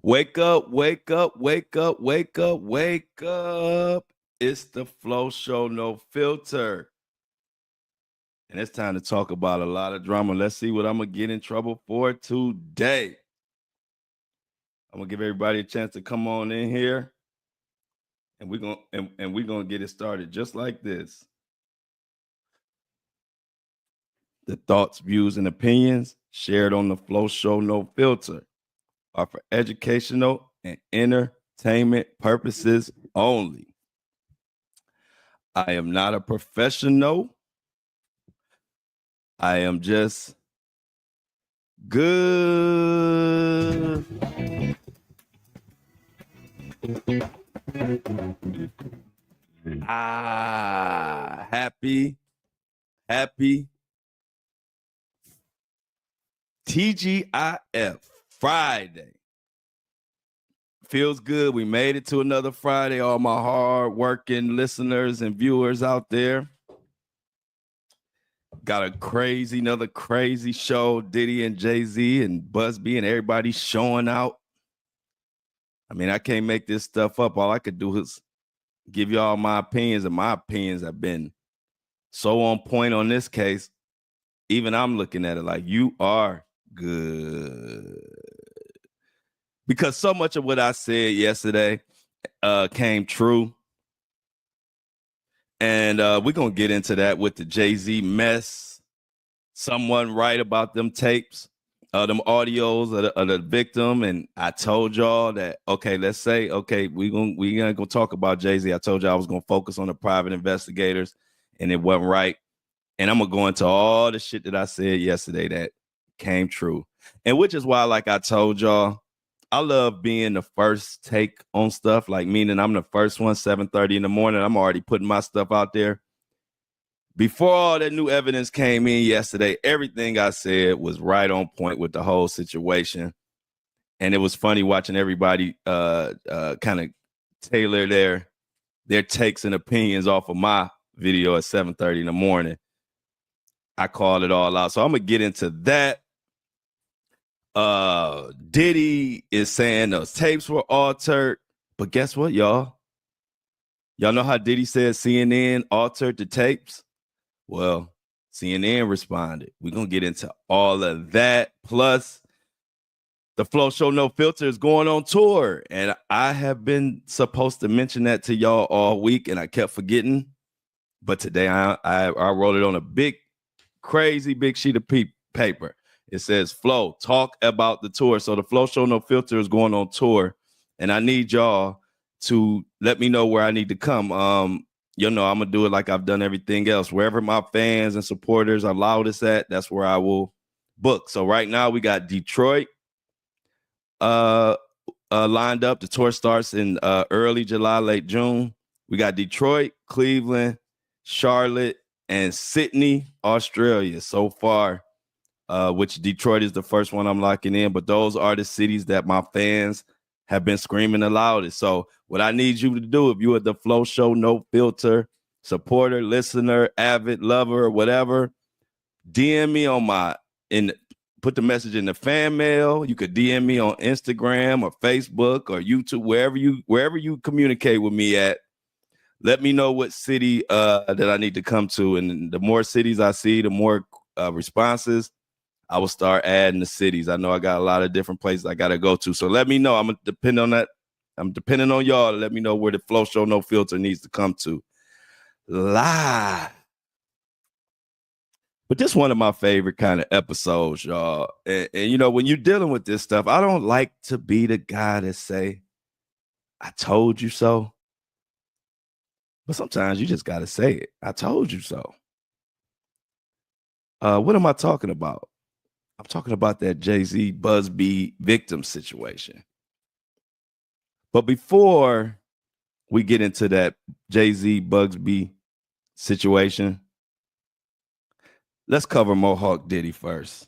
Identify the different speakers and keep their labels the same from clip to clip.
Speaker 1: Wake up, wake up, wake up, wake up, wake up. It's the Flo Show No Filter. And it's time to talk about a lot of drama. Let's see what I'm going to get in trouble for today. I'm going to give everybody a chance to come on in here. And we're going to get it started just like this. The thoughts, views, and opinions shared on the Flo Show No Filter are for educational and entertainment purposes only. I am not a professional. I am just good. Happy TGIF Friday. Feels good. We made it to another Friday. All my hard-working listeners and viewers out there. Got another crazy show. Diddy and Jay-Z and Busby and everybody showing out. I mean, I can't make this stuff up. All I could do is give you all my opinions, and my opinions have been so on point on this case. Even I'm looking at it like, you are good. Because so much of what I said yesterday came true. And we're going to get into that with the Jay-Z mess. Someone right about them tapes, them audios of the victim. And I told y'all that, okay, let's say, okay, we're gonna go talk about Jay-Z. I told y'all I was going to focus on the private investigators, and it wasn't right. And I'm going to go into all the shit that I said yesterday that came true. And which is why, like I told y'all, I love being the first take on stuff, like meaning I'm the first one, 7:30 in the morning. I'm already putting my stuff out there. Before all that new evidence came in yesterday, everything I said was right on point with the whole situation. And it was funny watching everybody kind of tailor their takes and opinions off of my video at 7:30 in the morning. I called it all out. So I'm going to get into that. Diddy is saying those tapes were altered, but guess what, y'all? Y'all know how Diddy said CNN altered the tapes? Well, CNN responded. We're going to get into all of that. Plus, the Flo Show No Filter is going on tour, and I have been supposed to mention that to y'all all week, and I kept forgetting. But today I wrote it on a big, crazy big sheet of paper. It says, Flo, talk about the tour. So the Flo Show No Filter is going on tour, and I need y'all to let me know where I need to come. You know, I'm going to do it like I've done everything else. Wherever my fans and supporters allow us at, that's where I will book. So right now we got Detroit lined up. The tour starts in early July, late June. We got Detroit, Cleveland, Charlotte, and Sydney, Australia so far. Which Detroit is the first one I'm locking in, but those are the cities that my fans have been screaming the loudest. So what I need you to do, if you are the Flo Show No Filter supporter, listener, avid lover, or whatever, DM me put the message in the fan mail. You could DM me on Instagram or Facebook or YouTube, wherever you communicate with me at. Let me know what city that I need to come to. And the more cities I see, the more responses, I will start adding the cities. I know I got a lot of different places I got to go to. So let me know. I'm going to depend on that. I'm depending on y'all to let me know where the Flo Show No Filter needs to come to. Live. But this is one of my favorite kind of episodes, y'all. And, you know, when you're dealing with this stuff, I don't like to be the guy that say, I told you so. But sometimes you just got to say it. I told you so. What am I talking about? I'm talking about that Jay-Z Busby victim situation. But before we get into that Jay-Z Busby situation, let's cover Mohawk Diddy first.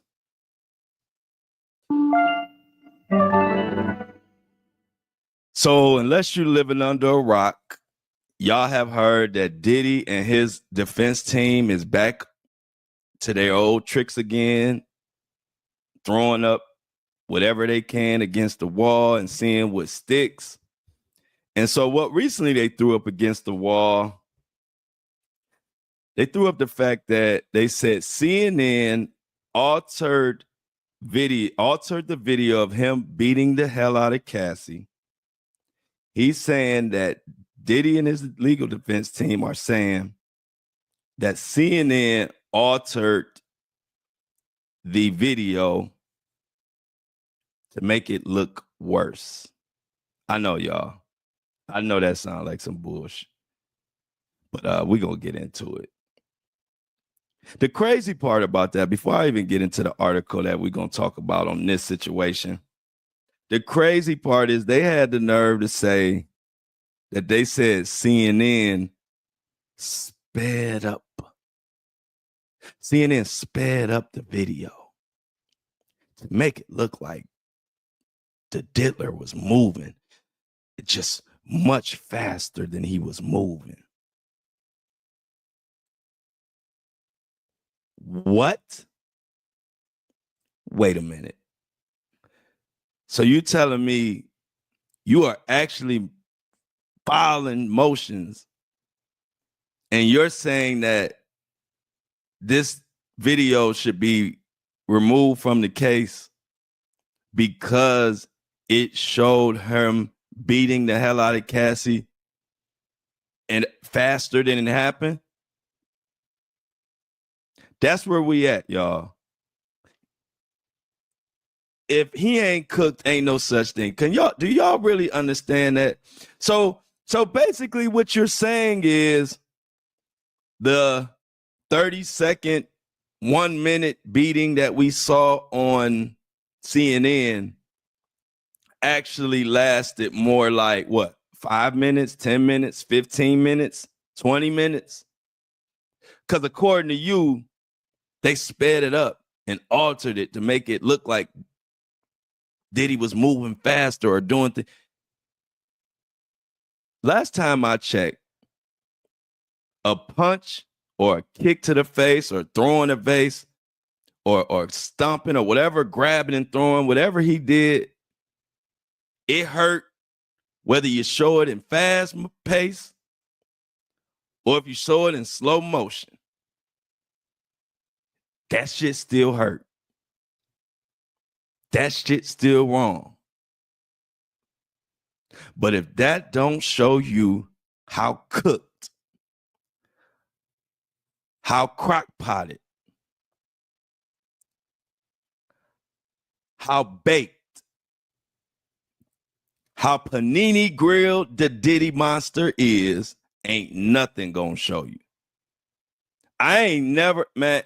Speaker 1: So unless you're living under a rock, y'all have heard that Diddy and his defense team is back to their old tricks again, throwing up whatever they can against the wall and seeing what sticks. And so what recently they threw up against the wall, they threw up the fact that they said CNN altered the video of him beating the hell out of Cassie. He's saying that Diddy and his legal defense team are saying that CNN altered the video to make it look worse. I know, y'all. I know that sounds like some bullshit, but we're going to get into it. The crazy part about that, before I even get into the article that we're going to talk about on this situation, the crazy part is they had the nerve to say that they said CNN sped up. CNN sped up the video to make it look like the diddler was moving just much faster than he was moving. What? Wait a minute. So you telling me you are actually filing motions and you're saying that this video should be removed from the case because it showed him beating the hell out of Cassie and faster than it happened? That's where we at, y'all. If he ain't cooked, ain't no such thing. Do y'all really understand that? So basically what you're saying is the 30-second, 1 minute beating that we saw on CNN actually lasted more like what? 5 minutes, 10 minutes, 15 minutes, 20 minutes? Because according to you, they sped it up and altered it to make it look like Diddy was moving faster or doing things. Last time I checked, a punch or a kick to the face or throwing a vase or stomping or whatever, grabbing and throwing, whatever he did, it hurt whether you show it in fast pace or if you show it in slow motion. That shit still hurt. That shit still wrong. But if that don't show you how cooked, how crock-potted, how baked, how panini grilled the Diddy monster is, ain't nothing gonna show you. I ain't never, man.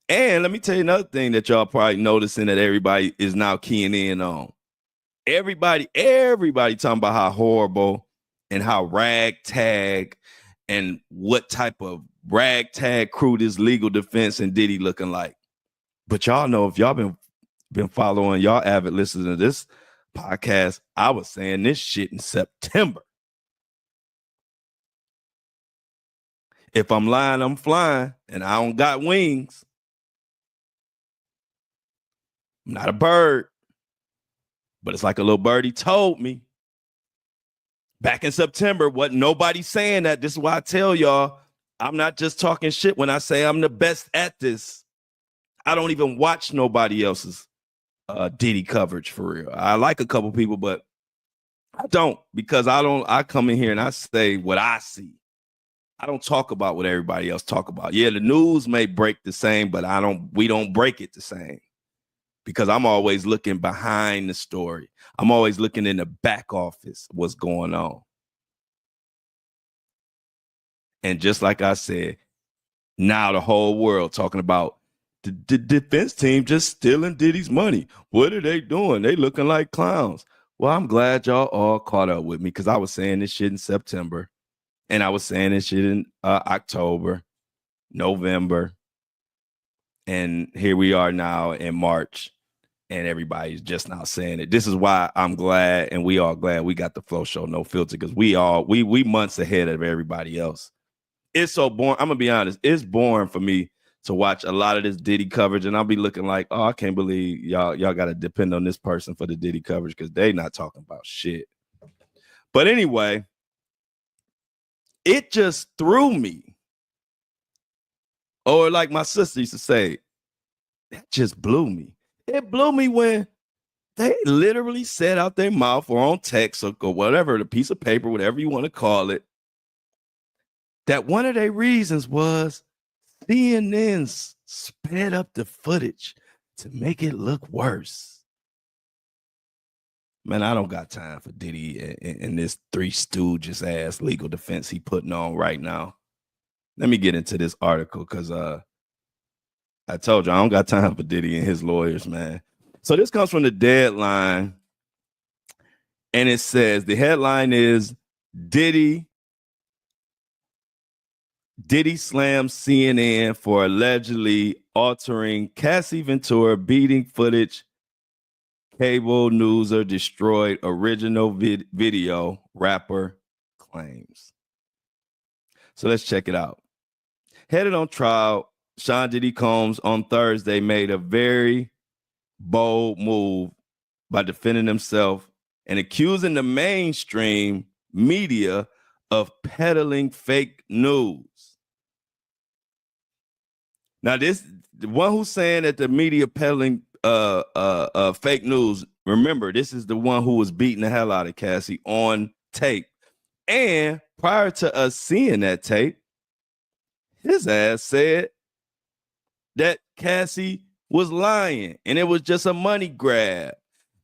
Speaker 1: And let me tell you another thing that y'all probably noticing that everybody is now keying in on. Everybody talking about how horrible and how ragtag and what type of ragtag crew this legal defense and Diddy looking like. But y'all know, if y'all been following, y'all avid listeners to this podcast, I was saying this shit in September. If I'm lying, I'm flying, and I don't got wings. I'm not a bird, but it's like a little birdie told me back in September. Wasn't nobody saying that. This is why I tell y'all, I'm not just talking shit when I say I'm the best at this. I don't even watch nobody else's Diddy coverage for real. I like a couple people, but I don't, because I come in here and I say what I see. I don't talk about what everybody else talk about. Yeah, the news may break the same, but we don't break it the same. Because I'm always looking behind the story. I'm always looking in the back office, what's going on. And just like I said, now the whole world talking about the defense team just stealing Diddy's money. What are they doing? They looking like clowns. Well, I'm glad y'all all caught up with me, because I was saying this shit in September. And I was saying this shit in October, November. And here we are now in March, and everybody's just now saying it. This is why I'm glad, and we all glad we got the Flo Show No Filter, because we months ahead of everybody else. It's so boring. I'm gonna be honest. It's boring for me to watch a lot of this Diddy coverage, and I'll be looking like, oh, I can't believe y'all got to depend on this person for the Diddy coverage because they not talking about shit. But anyway, it just threw me. Or like my sister used to say, that just blew me. It blew me when they literally said out their mouth or on text or whatever, the piece of paper, whatever you want to call it, that one of their reasons was CNN sped up the footage to make it look worse. Man, I don't got time for Diddy and this Three Stooges ass legal defense he putting on right now. Let me get into this article because I told you I don't got time for Diddy and his lawyers, man. So this comes from the Deadline, and it says the headline is Diddy slams CNN for allegedly altering Cassie Ventura beating footage. Cable newser destroyed original video, rapper claims. So let's check it out. Headed on trial, Sean Diddy Combs on Thursday made a very bold move by defending himself and accusing the mainstream media of peddling fake news. Now, the one who's saying that the media peddling fake news, remember, this is the one who was beating the hell out of Cassie on tape. And prior to us seeing that tape, his ass said that Cassie was lying and it was just a money grab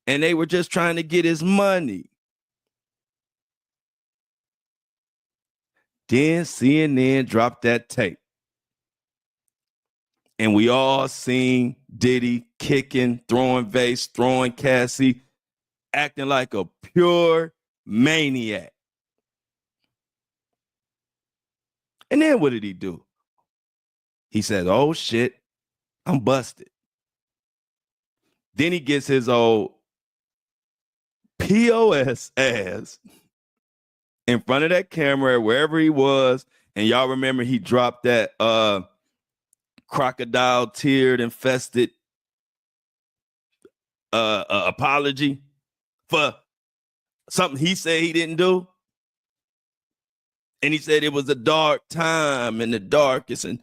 Speaker 1: and they were just trying to get his money. Then CNN dropped that tape. And we all seen Diddy kicking, throwing vase, throwing Cassie, acting like a pure maniac. And then what did he do? He said, oh shit, I'm busted. Then he gets his old POS ass in front of that camera, wherever he was. And y'all remember he dropped that crocodile teared infested apology for something he said he didn't do. And he said it was a dark time in the darkest and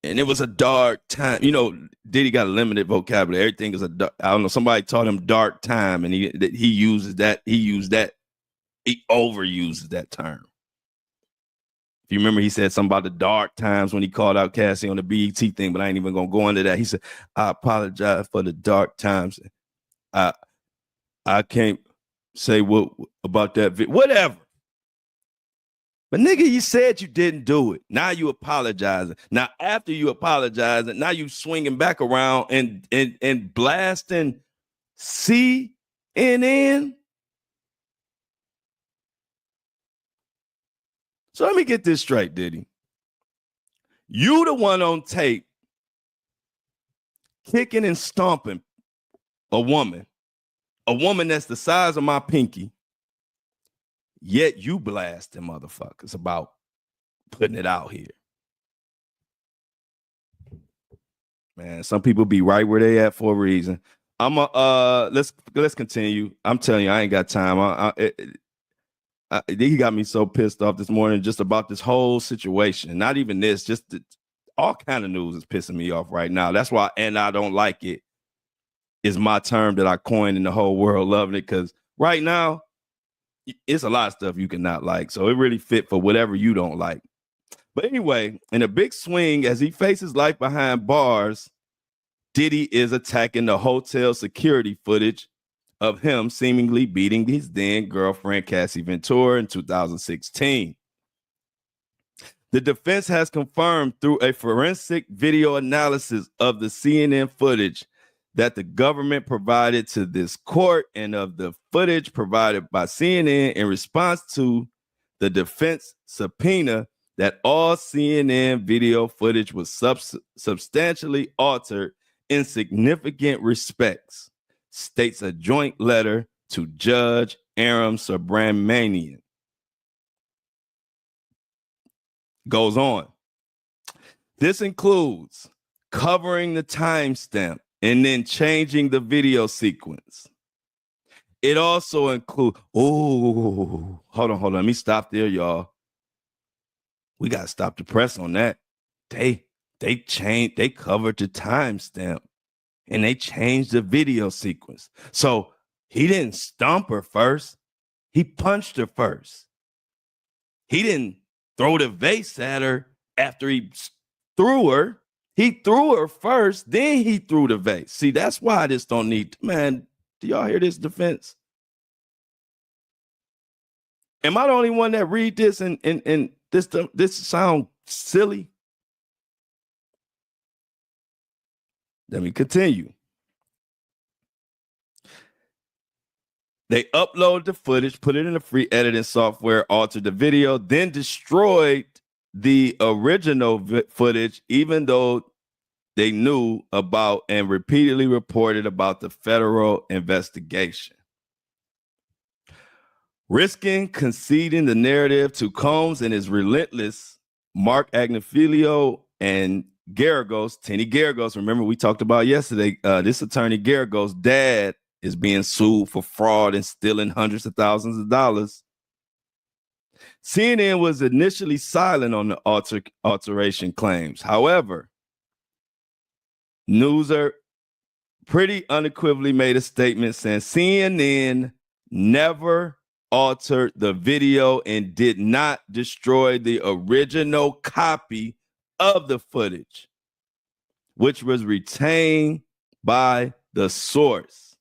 Speaker 1: it was a dark time. You know, Diddy got a limited vocabulary. Everything is I don't know, somebody taught him dark time and he uses that, he overuses that term. If you remember, he said something about the dark times when he called out Cassie on the BET thing, but I ain't even gonna go into that. He said, I apologize for the dark times. I can't say what about that. Whatever. But nigga, you said you didn't do it. Now you apologizing. Now after you apologizing, now you swinging back around and blasting CNN. So let me get this straight, Diddy. You the one on tape kicking and stomping a woman that's the size of my pinky, yet you blasting motherfuckers about putting it out here. Man, some people be right where they at for a reason. Let's continue. I'm telling you, I ain't got time. He got me so pissed off this morning just about this whole situation. Not even this, just all kind of news is pissing me off right now. That's why, and I don't like it, is my term that I coined in the whole world loving it, because right now, it's a lot of stuff you cannot like. So it really fit for whatever you don't like. But anyway, in a big swing, as he faces life behind bars, Diddy is attacking the hotel security footage of him seemingly beating his then girlfriend, Cassie Ventura, in 2016. The defense has confirmed through a forensic video analysis of the CNN footage that the government provided to this court and of the footage provided by CNN in response to the defense subpoena that all CNN video footage was substantially altered in significant respects, states a joint letter to Judge Aram Subramanian. Goes on. This includes covering the timestamp, and then changing the video sequence. It also includes, hold on. Let me stop there, y'all. We got to stop the press on that. They covered the timestamp and they changed the video sequence. So he didn't stomp her first. He punched her first. He didn't throw the vase at her after he threw her. He threw her first, then he threw the vase. See, that's why I just don't need, man, do y'all hear this defense? Am I the only one that read this and this sound silly? Let me continue. They uploaded the footage, put it in a free editing software, altered the video, then destroyed the original footage, even though they knew about and repeatedly reported about the federal investigation. Risking conceding the narrative to Combs and his relentless Mark Agnifilio and Garagos, Tenny Garagos, remember we talked about yesterday, this attorney Garagos' dad is being sued for fraud and stealing hundreds of thousands of dollars. CNN was initially silent on the alteration claims. However, Newser pretty unequivocally made a statement saying CNN never altered the video and did not destroy the original copy of the footage, which was retained by the source.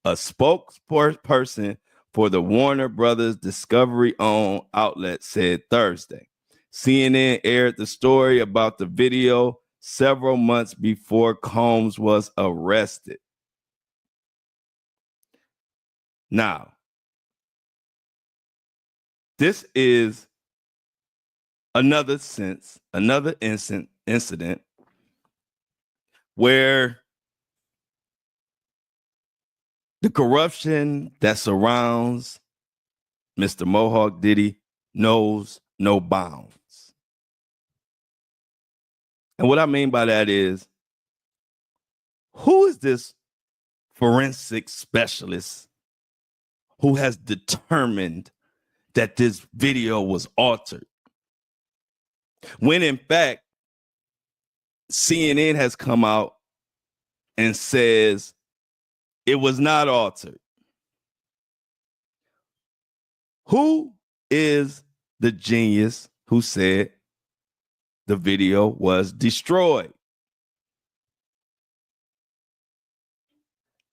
Speaker 1: A spokesperson for the Warner Brothers Discovery-owned outlet said Thursday. CNN aired the story about the video several months before Combs was arrested. Now, this is another incident where the corruption that surrounds Mr. Mohawk Diddy knows no bounds. And what I mean by that is, who is this forensic specialist who has determined that this video was altered? When in fact, CNN has come out and says it was not altered. Who is the genius who said the video was destroyed?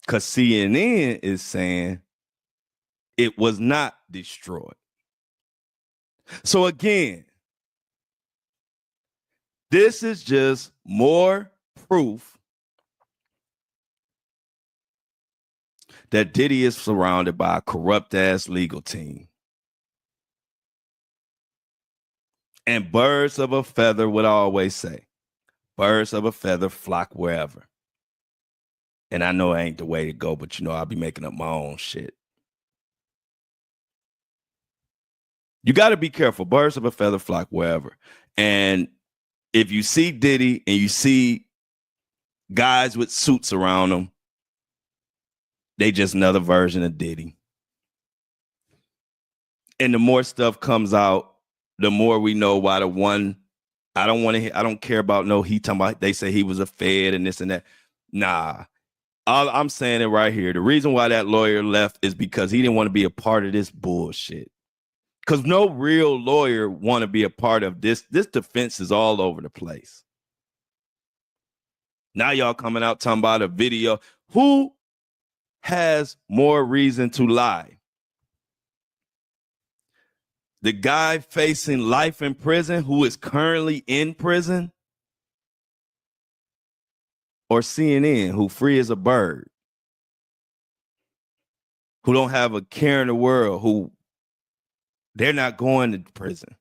Speaker 1: Because CNN is saying it was not destroyed. So again, this is just more proof that Diddy is surrounded by a corrupt-ass legal team. And birds of a feather, what I always say, birds of a feather flock wherever. And I know it ain't the way to go, but you know, I'll be making up my own shit. You got to be careful. Birds of a feather flock wherever. And if you see Diddy and you see guys with suits around them, they just another version of Diddy. And the more stuff comes out, the more we know why the one, I don't care about he talking about, they say he was a Fed and this and that. Nah, I'm saying it right here. The reason why that lawyer left is because he didn't want to be a part of this bullshit. Because no real lawyer want to be a part of this. This defense is all over the place. Now y'all coming out talking about a video. Who has more reason to lie? The guy facing life in prison who is currently in prison, or CNN who free as a bird, who don't have a care in the world, who they're not going to prison.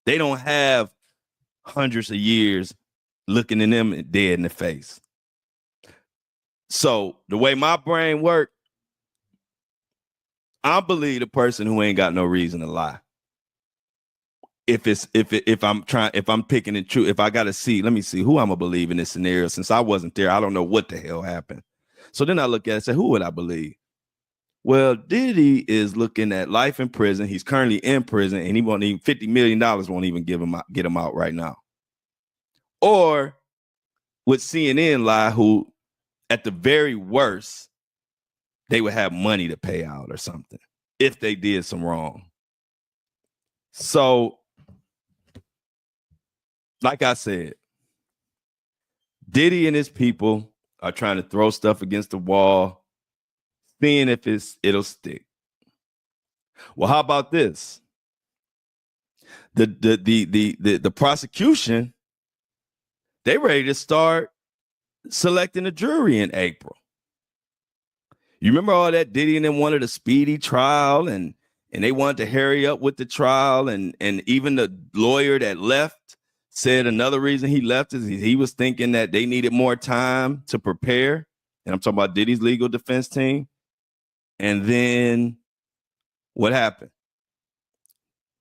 Speaker 1: They don't have hundreds of years looking at them dead in the face. So the way my brain works, I believe the person who ain't got no reason to lie. if I'm picking and choose, if I gotta see, let me see who I'm gonna believe in this scenario. Since I wasn't there, I don't know what the hell happened. So then I look at it and say, who would I believe? Well, Diddy is looking at life in prison. He's currently in prison, and he won't even $50 million won't even get him out right now. Or with CNN lie, who at the very worst, they would have money to pay out or something if they did some wrong. So, like I said, Diddy and his people are trying to throw stuff against the wall, seeing if it'll stick. Well, how about this? The prosecution, they ready to start selecting a jury in April. You remember all that? Diddy and them wanted a speedy trial, and they wanted to hurry up with the trial, and even the lawyer that left said another reason he left is he was thinking that they needed more time to prepare. And I'm talking about Diddy's legal defense team. And then what happened?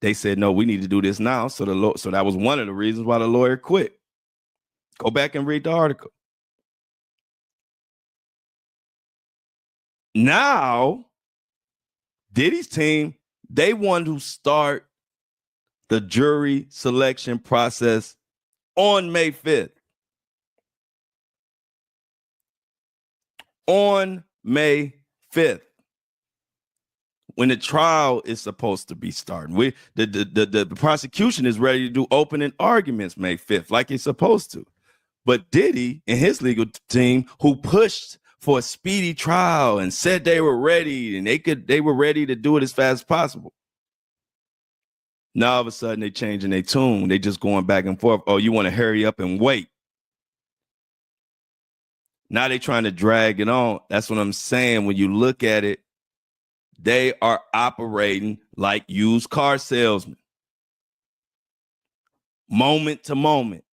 Speaker 1: They said, no, we need to do this now. So that was one of the reasons why the lawyer quit. Go back and read the article. Now, Diddy's team, they want to start the jury selection process on May 5th. On May 5th. When the trial is supposed to be starting. The prosecution is ready to do opening arguments May 5th, like it's supposed to. But Diddy and his legal team, who pushed for a speedy trial and said they were ready and they were ready to do it as fast as possible. Now all of a sudden they changing their tune. They just going back and forth. Oh, you want to hurry up and wait. Now they trying to drag it on. That's what I'm saying. When you look at it, they are operating like used car salesmen. Moment to moment.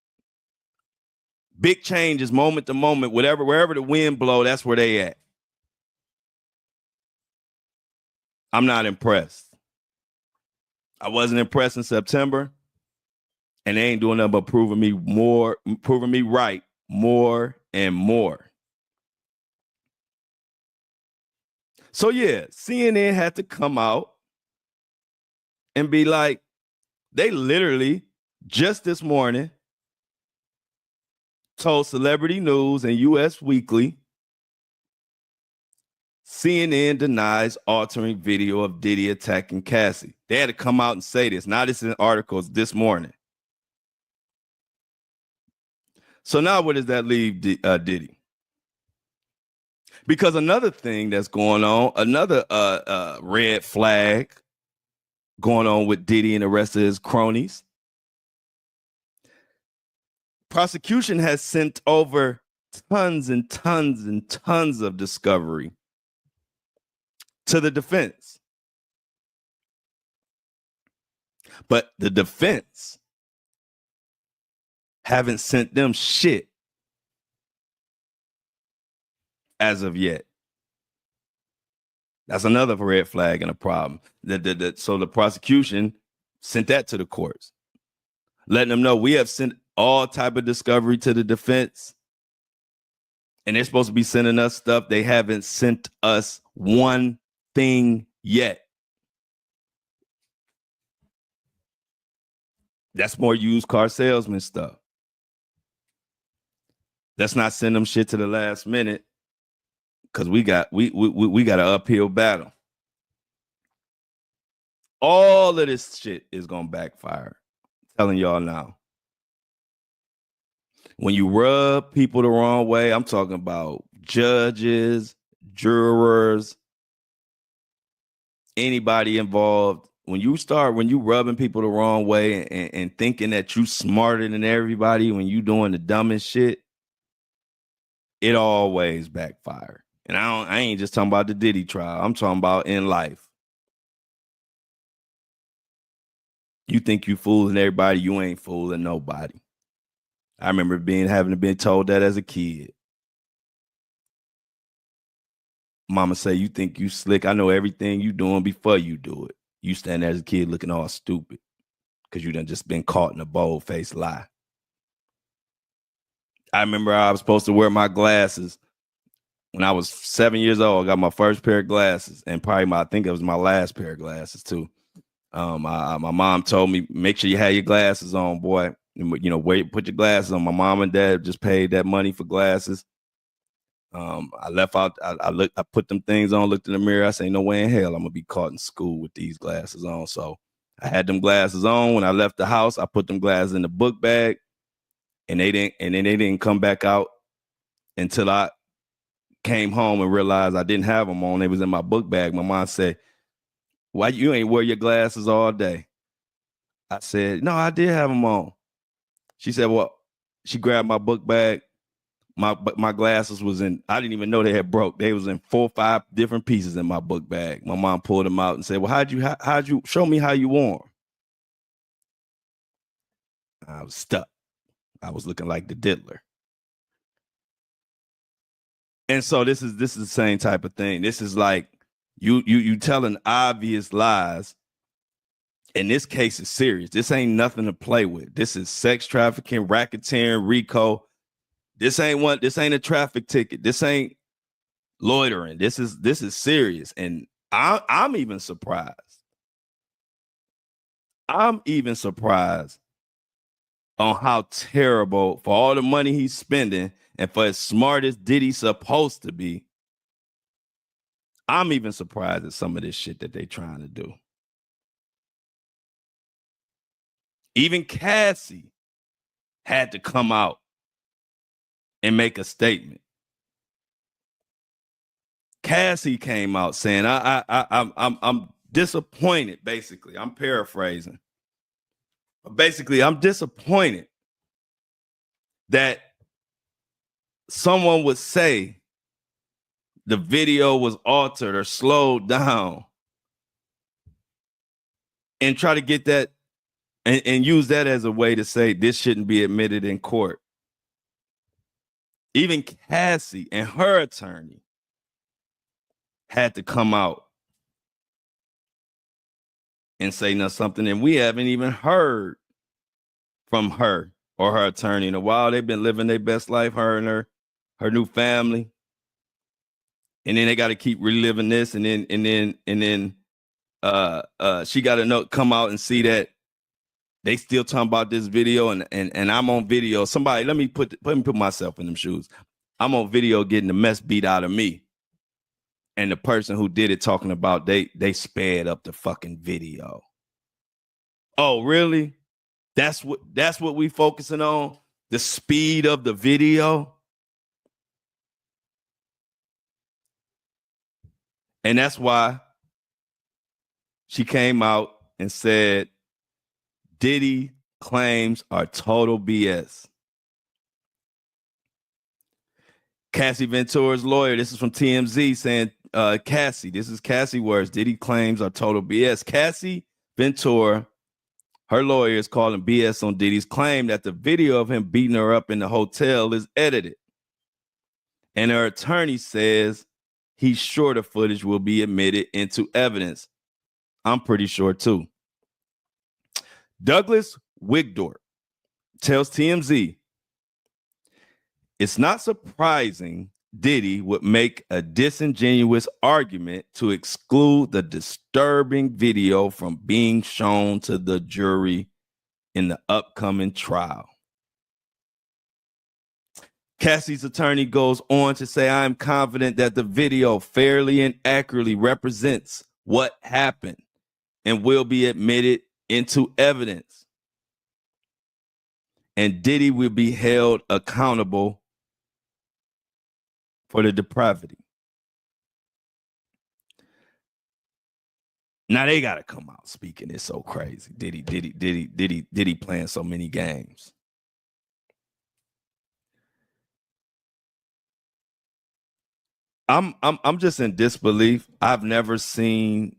Speaker 1: Big changes, moment to moment. Wherever the wind blow, that's where they at. I'm not impressed. I wasn't impressed in September, and they ain't doing nothing but proving me right more and more. So yeah, CNN had to come out and be like, they literally just this morning told Celebrity News and US Weekly, CNN denies altering video of Diddy attacking Cassie. They had to come out and say this. Now this is in articles this morning. So now where does that leave Diddy? Because another thing that's going on, another red flag going on with Diddy and the rest of his cronies. Prosecution has sent over tons and tons and tons of discovery to the defense. But the defense haven't sent them shit as of yet. That's another red flag and a problem. So the prosecution sent that to the courts, letting them know we have sent all type of discovery to the defense, and they're supposed to be sending us stuff. They haven't sent us one thing yet. That's more used car salesman stuff. Let's not send them shit to the last minute, because we got an uphill battle. All of this shit is gonna backfire. I'm telling y'all now. When you rub people the wrong way, I'm talking about judges, jurors, anybody involved. When you rubbing people the wrong way and thinking that you smarter than everybody when you doing the dumbest shit, it always backfire. And I ain't just talking about the Diddy trial. I'm talking about in life. You think you fooling everybody, you ain't fooling nobody. I remember having been told that as a kid. Mama say, you think you slick. I know everything you doing before you do it. You stand there as a kid looking all stupid. because you done just been caught in a bold-faced lie. I remember I was supposed to wear my glasses when I was 7 years old. I got my first pair of glasses, and probably I think it was my last pair of glasses too. My mom told me, make sure you have your glasses on, boy. You know, put your glasses on. My mom and dad just paid that money for glasses. I left out. I put them things on, looked in the mirror. I say, no way in hell I'm gonna be caught in school with these glasses on. So I had them glasses on. When I left the house, I put them glasses in the book bag, and they didn't come back out until I came home and realized I didn't have them on. They was in my book bag. My mom said, why you ain't wear your glasses all day? I said, no, I did have them on. She said, well, she grabbed my book bag. My glasses was in, I didn't even know they had broke. They was in 4 or 5 different pieces in my book bag. My mom pulled them out and said, well, how'd you show me how you wore them? I was stuck. I was looking like the diddler. And so this is the same type of thing. This is like you telling obvious lies. In this case, it's serious. This ain't nothing to play with. This is sex trafficking, racketeering, RICO. This ain't a traffic ticket. This ain't loitering. This is serious. And I'm even surprised. I'm even surprised on how terrible, for all the money he's spending and for as smart as Diddy's supposed to be, I'm even surprised at some of this shit that they trying to do. Even Cassie had to come out and make a statement. Cassie came out saying, I'm disappointed, basically. I'm paraphrasing. But basically, I'm disappointed that someone would say the video was altered or slowed down and try to get that and use that as a way to say this shouldn't be admitted in court. Even Cassie and her attorney had to come out and say something, and we haven't even heard from her or her attorney in a while. They've been living their best life, her and her new family, and then they got to keep reliving this, and then she got to come out and see that they still talking about this video, and I'm on video. Somebody, let me put myself in them shoes. I'm on video getting the mess beat out of me, and the person who did it talking about they sped up the fucking video. Oh, really? That's what we focusing on? The speed of the video? And that's why she came out and said Diddy claims are total BS. Cassie Ventura's lawyer, this is from TMZ, saying, Cassie, this is Cassie words, Diddy claims are total BS. Cassie Ventura, her lawyer, is calling BS on Diddy's claim that the video of him beating her up in the hotel is edited. And her attorney says he's sure the footage will be admitted into evidence. I'm pretty sure too. Douglas Wigdorp tells TMZ, it's not surprising Diddy would make a disingenuous argument to exclude the disturbing video from being shown to the jury in the upcoming trial. Cassie's attorney goes on to say, I am confident that the video fairly and accurately represents what happened and will be admitted into evidence. And Diddy will be held accountable for the depravity. Now they gotta come out speaking. It's so crazy. Diddy playing so many games. I'm just in disbelief. I've never seen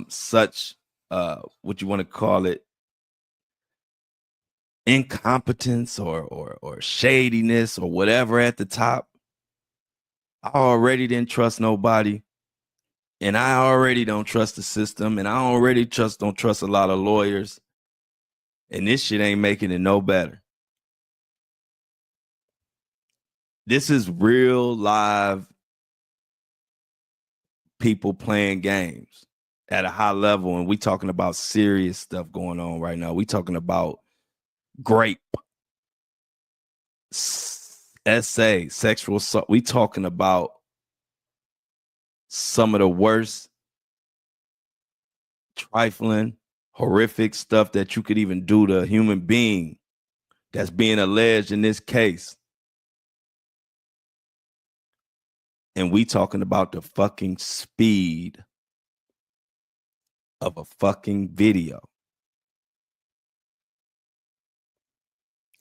Speaker 1: such what you want to call it, incompetence or shadiness or whatever at the top. I already didn't trust nobody, and I already don't trust the system, and I already don't trust a lot of lawyers. And this shit ain't making it no better. This is real live people playing games at a high level. And we talking about serious stuff going on right now. We talking about grape, essay, sexual assault. We talking about some of the worst, trifling, horrific stuff that you could even do to a human being that's being alleged in this case. And we talking about the fucking speed of a fucking video.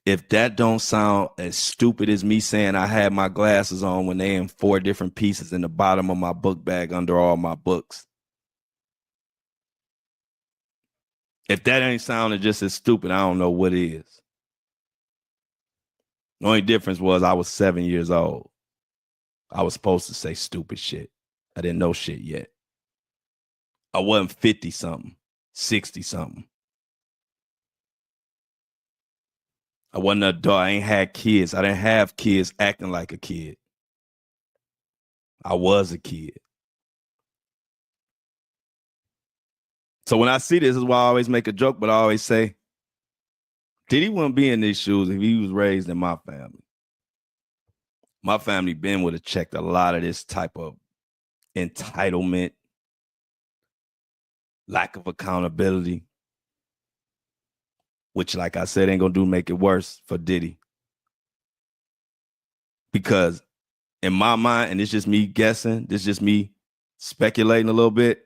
Speaker 1: If that don't sound as stupid as me saying I had my glasses on when they in 4 different pieces in the bottom of my book bag under all my books. If that ain't sounding just as stupid, I don't know what is. The only difference was I was 7 years old. I was supposed to say stupid shit. I didn't know shit yet. I wasn't 50 something, 60 something. I wasn't an adult. I ain't had kids. I didn't have kids acting like a kid. I was a kid. So when I see this is why I always make a joke, but I always say, Diddy wouldn't be in these shoes if he was raised in my family. My family been would have checked a lot of this type of entitlement, lack of accountability, which, like I said, ain't gonna make it worse for Diddy. Because in my mind, and it's just me guessing, this is just me speculating a little bit.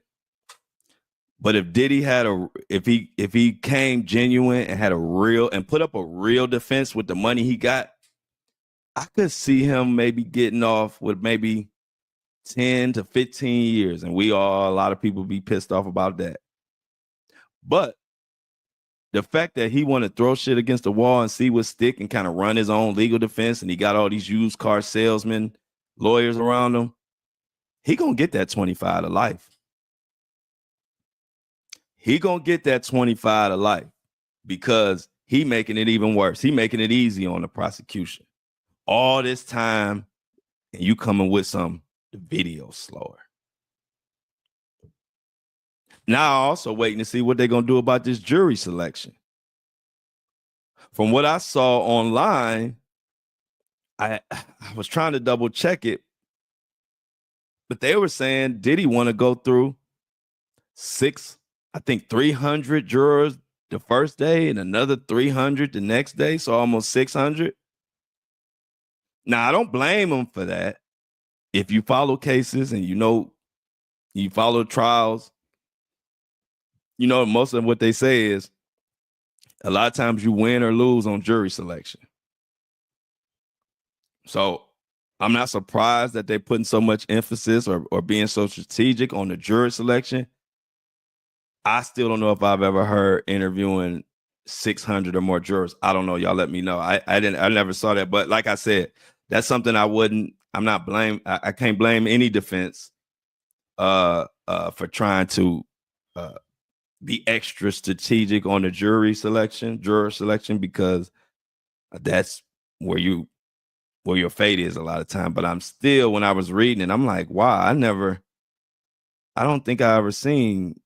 Speaker 1: But if Diddy had if he came genuine and had a real and put up a real defense with the money he got, I could see him maybe getting off with maybe 10 to 15 years. And a lot of people be pissed off about that. But the fact that he want to throw shit against the wall and see what stick and kind of run his own legal defense, and he got all these used car salesmen, lawyers around him, he gonna get that 25 to life. He gonna get that 25 to life because he making it even worse. He making it easy on the prosecution. All this time, and you coming with the video slower. Now also waiting to see what they're gonna do about this jury selection. From what I saw online, I was trying to double check it, but they were saying Diddy want to go through 300 jurors the first day and another 300 the next day, so almost 600. Now, I don't blame him for that. If you follow cases and you follow trials, most of what they say is a lot of times you win or lose on jury selection. So I'm not surprised that they're putting so much emphasis or being so strategic on the jury selection. I still don't know if I've ever heard interviewing 600 or more jurors. I don't know. Y'all let me know. I never saw that. But like I said, that's something I'm not blame. I can't blame any defense for trying to be extra strategic on the juror selection, because that's where your fate is a lot of time. But I'm still, when I was reading it, I'm like, wow, I don't think I ever seen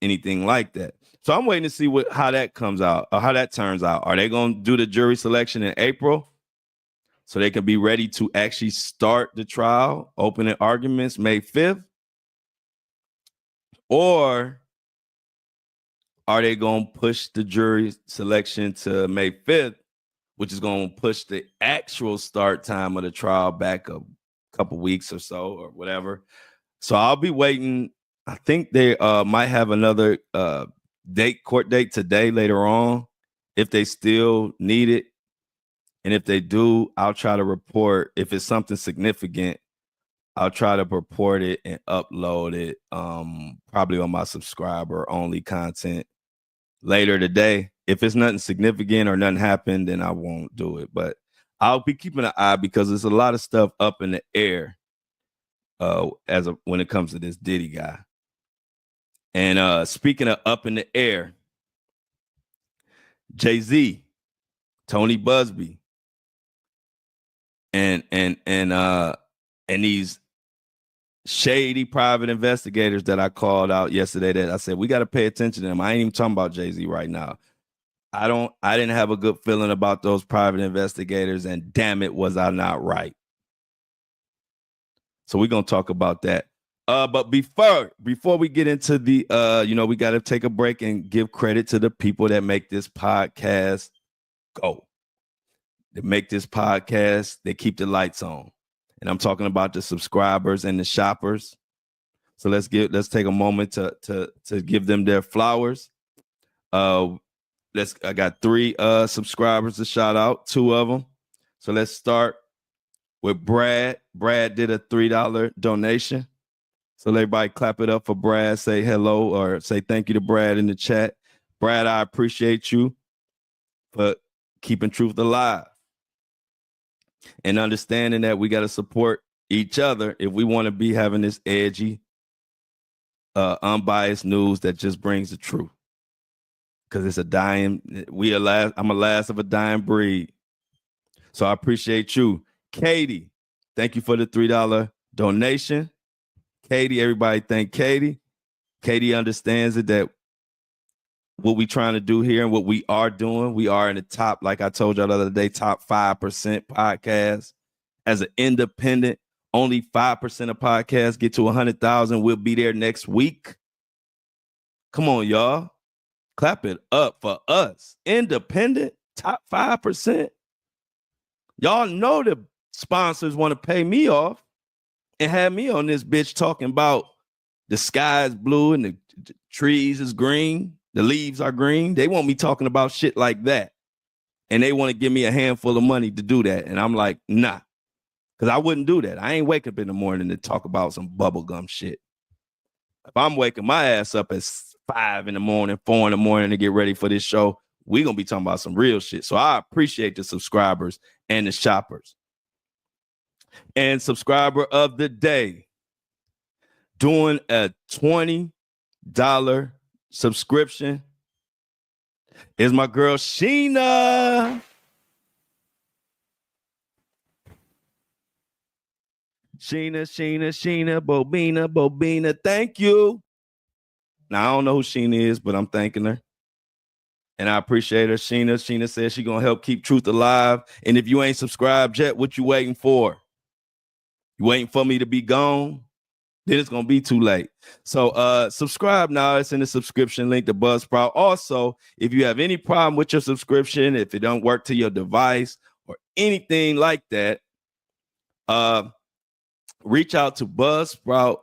Speaker 1: anything like that. So I'm waiting to see how that comes out or how that turns out. Are they going to do the jury selection in April so they can be ready to actually start the trial, opening arguments May 5th? Or are they going to push the jury selection to May 5th, which is going to push the actual start time of the trial back a couple weeks or so or whatever? So I'll be waiting. I think they might have another court date today later on if they still need it. And if they do, I'll try to report. If it's something significant, I'll try to report it and upload it probably on my subscriber only content later today. If it's nothing significant or nothing happened, then I won't do it. But I'll be keeping an eye because there's a lot of stuff up in the air when it comes to this Diddy guy. And speaking of up in the air, Jay-Z, Tony Busby, and these shady private investigators that I called out yesterday that I said, we got to pay attention to them. I ain't even talking about Jay-Z right now. I didn't have a good feeling about those private investigators, and damn it, was I not right. So we're going to talk about that. But before we get into the, we got to take a break and give credit to the people that make this podcast go. They make this podcast, they keep the lights on. And I'm talking about the subscribers and the shoppers. So let's take a moment to give them their flowers. I got 3 subscribers to shout out, 2 of them. So let's start with Brad. Brad did a $3 donation. So everybody clap it up for Brad. Say hello or say thank you to Brad in the chat. Brad, I appreciate you for keeping truth alive and understanding that we got to support each other if we want to be having this edgy, unbiased news that just brings the truth. Because it's I'm a last of a dying breed. So I appreciate you. Katie, thank you for the $3 donation. Katie, everybody thank Katie. Katie understands it that what we trying to do here and what we are doing, we are in the top, like I told y'all the other day, top 5% podcast. As an independent, only 5% of podcasts get to 100,000. We'll be there next week. Come on, y'all. Clap it up for us. Independent, top 5%. Y'all know the sponsors want to pay me off and have me on this bitch talking about the sky is blue and the trees is green. The leaves are green. They want me talking about shit like that. And they want to give me a handful of money to do that. And I'm like, nah. Because I wouldn't do that. I ain't wake up in the morning to talk about some bubblegum shit. If I'm waking my ass up at 5 in the morning, 4 in the morning to get ready for this show, we're going to be talking about some real shit. So I appreciate the subscribers and the shoppers. And subscriber of the day, doing a $20 subscription is my girl Sheena. Sheena, Bobina. Thank you. Now, I don't know who Sheena is, but I'm thanking her. And I appreciate her. Sheena says she's going to help keep truth alive. And if you ain't subscribed yet, what you waiting for? You waiting for me to be gone? Then it's going to be too late. So subscribe now. It's in the subscription link to Buzzsprout. Also, if you have any problem with your subscription, if it don't work to your device or anything like that, reach out to Buzzsprout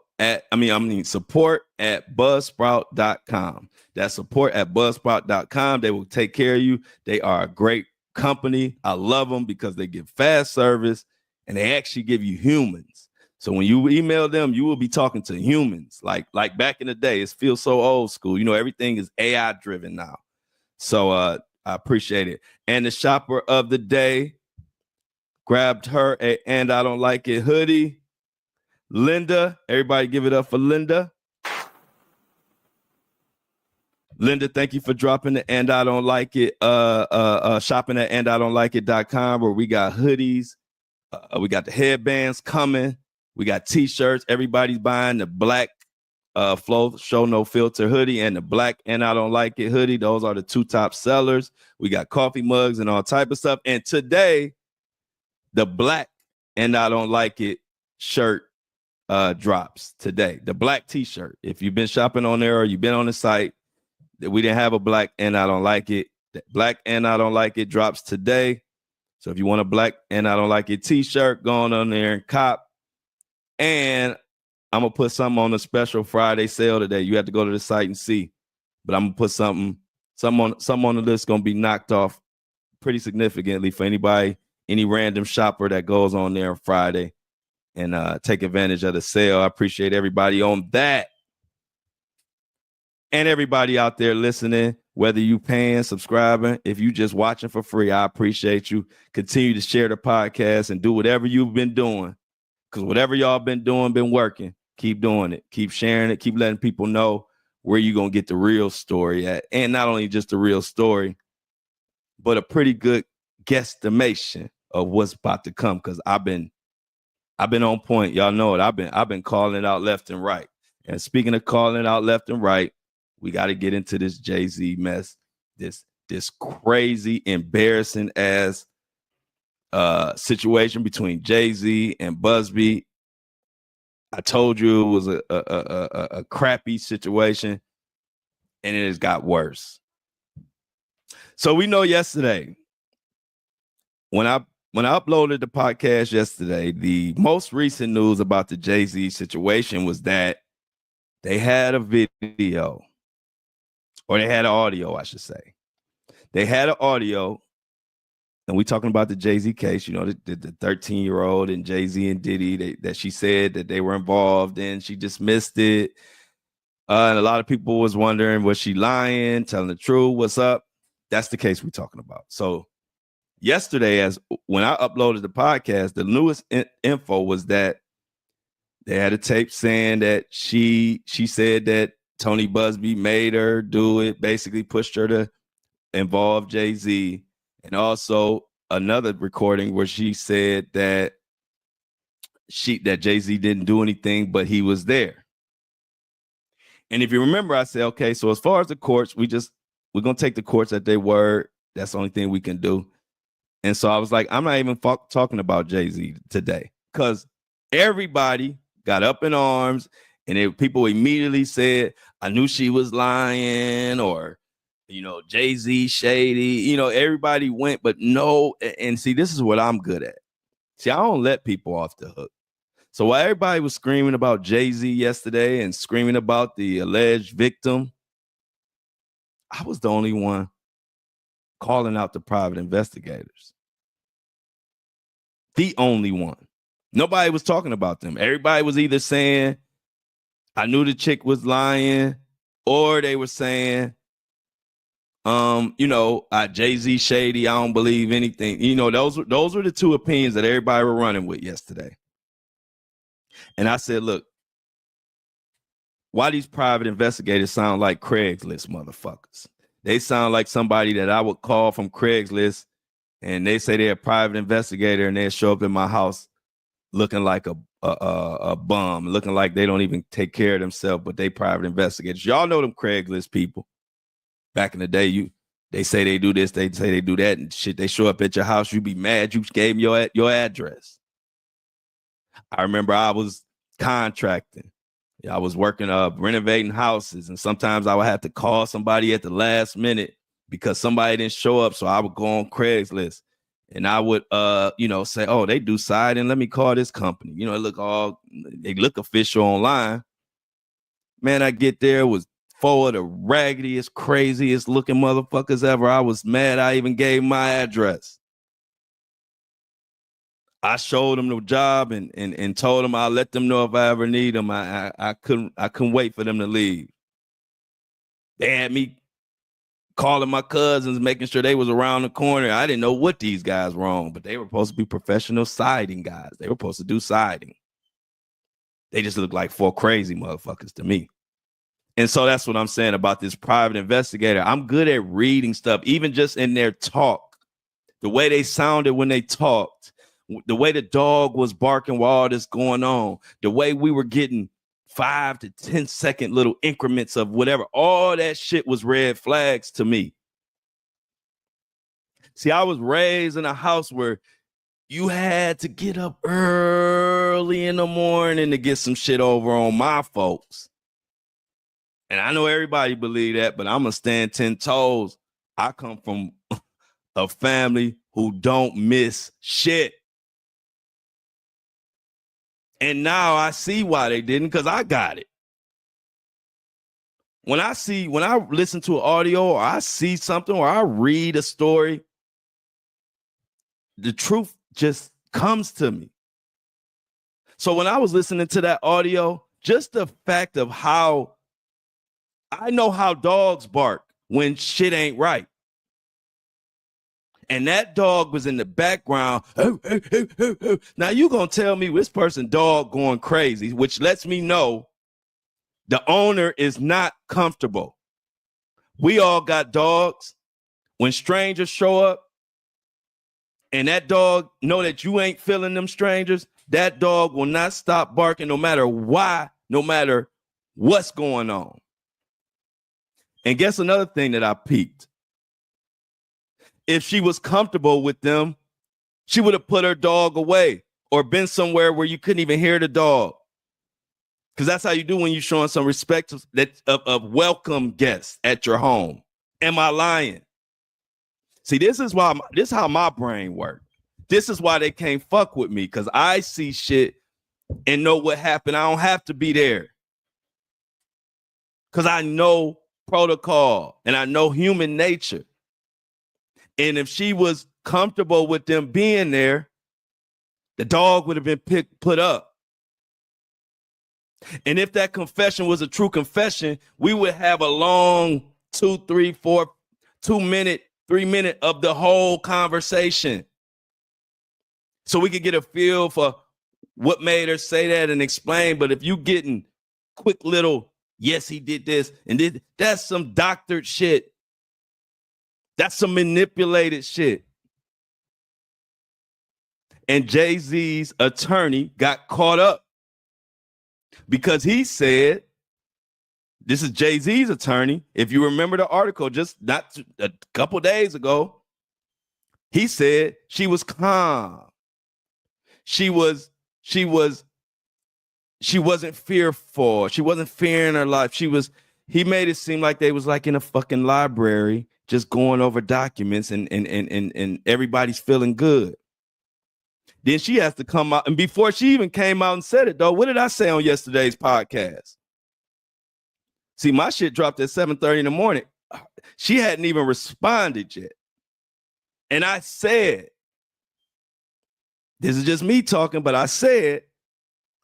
Speaker 1: support at buzzsprout.com. That's support at buzzsprout.com. They will take care of you. They are a great company. I love them because they give fast service and they actually give you humans. So when you email them, you will be talking to humans. Like back in the day, it feels so old school. You know, everything is AI driven now. So I appreciate it. And the shopper of the day grabbed her a And I Don't Like It hoodie. Linda, everybody give it up for Linda. Linda, thank you for dropping the And I Don't Like It, shopping at andidon'tlikeit.com, where we got hoodies. We got the headbands coming. We got t-shirts. Everybody's buying the black Flo Show No Filter hoodie and the black And I Don't Like It hoodie. Those are the 2 top sellers. We got coffee mugs and all type of stuff. And today, the black And I Don't Like It shirt drops today. The black t-shirt. If you've been shopping on there or you've been on the site, we didn't have a black And I Don't Like It. The black And I Don't Like It drops today. So if you want a black And I Don't Like It t-shirt, go on there and cop. And I'm gonna put something on the special Friday sale today. You have to go to the site and see. But I'm gonna put something on the list gonna be knocked off pretty significantly for anybody, any random shopper that goes on there on Friday and take advantage of the sale. I appreciate everybody on that. And everybody out there listening, whether you paying, subscribing, if you just watching for free, I appreciate you. Continue to share the podcast and do whatever you've been doing. Because whatever y'all been doing, been working. Keep doing it. Keep sharing it. Keep letting people know where you're going to get the real story at. And not only just the real story, but a pretty good guesstimation of what's about to come. Because I've been on point. Y'all know it. I've been calling it out left and right. And speaking of calling it out left and right, we got to get into this Jay-Z mess. This crazy, embarrassing ass situation between Jay-Z and Busby. I told you it was a crappy situation, and it has got worse. So we know yesterday, when I uploaded the podcast yesterday, the most recent news about the Jay-Z situation was that they had a video, or they had an audio, I should say. They had an audio, and we talking about the Jay-Z case, you know, the 13-year-old and Jay-Z and Diddy, that she said that they were involved in. She dismissed it. And a lot of people was wondering, was she lying, telling the truth, what's up? That's the case we're talking about. So yesterday, when I uploaded the podcast, the newest info was that they had a tape saying that she said that Tony Busby made her do it, basically pushed her to involve Jay-Z. And also another recording where she said that Jay-Z didn't do anything, but he was there. And if you remember, I said, okay, so as far as the courts, we're going to take the courts at their word. That's the only thing we can do. And so I was like, I'm not even talking about Jay-Z today, because everybody got up in arms, and people immediately said, I knew she was lying, or, you know, Jay-Z shady. You know, everybody went, but no. And see, this is what I'm good at. See, I don't let people off the hook. So while everybody was screaming about Jay-Z yesterday and screaming about the alleged victim, I was the only one calling out the private investigators. The only one. Nobody was talking about them. Everybody was either saying, I knew the chick was lying, or they were saying, you know, Jay-Z shady, I don't believe anything. You know, those were the two opinions that everybody were running with yesterday. And I said, look, why these private investigators sound like Craigslist motherfuckers? They sound like somebody that I would call from Craigslist, and they say they're a private investigator, and they show up in my house looking like a bum, looking like they don't even take care of themselves, but they private investigators. Y'all know them Craigslist people. Back in the day, they say they do this, they say they do that, and shit. They show up at your house, you be mad you gave them your address. I remember I was contracting. I was working renovating houses, and sometimes I would have to call somebody at the last minute because somebody didn't show up. So I would go on Craigslist, and I would say, oh, they do siding, let me call this company. You know, they look official online. Man, I get there, it was four of the raggediest, craziest looking motherfuckers ever. I was mad I even gave my address. I showed them the job and told them I'll let them know if I ever need them. I couldn't wait for them to leave. They had me calling my cousins, making sure they was around the corner. I didn't know what these guys were on, but they were supposed to be professional siding guys. They were supposed to do siding. They just looked like four crazy motherfuckers to me. And so that's what I'm saying about this private investigator. I'm good at reading stuff, even just in their talk, the way they sounded when they talked, the way the dog was barking while all this going on, the way we were getting 5 to 10 second little increments of whatever, all that shit was red flags to me. See, I was raised in a house where you had to get up early in the morning to get some shit over on my folks. And I know everybody believe that, but I'm going to stand 10 toes. I come from a family who don't miss shit. And now I see why they didn't, because I got it. When I listen to an audio, or I see something, or I read a story, the truth just comes to me. So when I was listening to that audio, just the fact of how I know how dogs bark when shit ain't right. And that dog was in the background. Now you gonna tell me this person dog going crazy, which lets me know the owner is not comfortable. We all got dogs. when strangers show up and that dog know that you ain't feeling them strangers, that dog will not stop barking no matter why, no matter what's going on. And guess another thing that I peeped. If she was comfortable with them, she would have put her dog away or been somewhere where you couldn't even hear the dog. Because that's how you do when you're showing some respect of welcome guests at your home. Am I lying? See, this is how my brain works. This is why they can't fuck with me, because I see shit and know what happened. I don't have to be there. Because I know protocol and I know human nature. And if she was comfortable with them being there, the dog would have been put up. And if that confession was a true confession, we would have a long 2, 3, 4, 2 minute, 3 minute of the whole conversation. So we could get a feel for what made her say that and explain. But if you getting quick little, yes, he did this and did, that's some doctored shit. That's some manipulated shit. And Jay-Z's attorney got caught up because he said, this is Jay-Z's attorney. If you remember the article just not a couple days ago, he said she was calm. She wasn't fearful. She wasn't fearing her life. He made it seem like they was like in a fucking library just going over documents and everybody's feeling good. Then she has to come out. And before she even came out and said it, though, what did I say on yesterday's podcast? See, my shit dropped at 7:30 in the morning. She hadn't even responded yet. And I said, this is just me talking, but I said,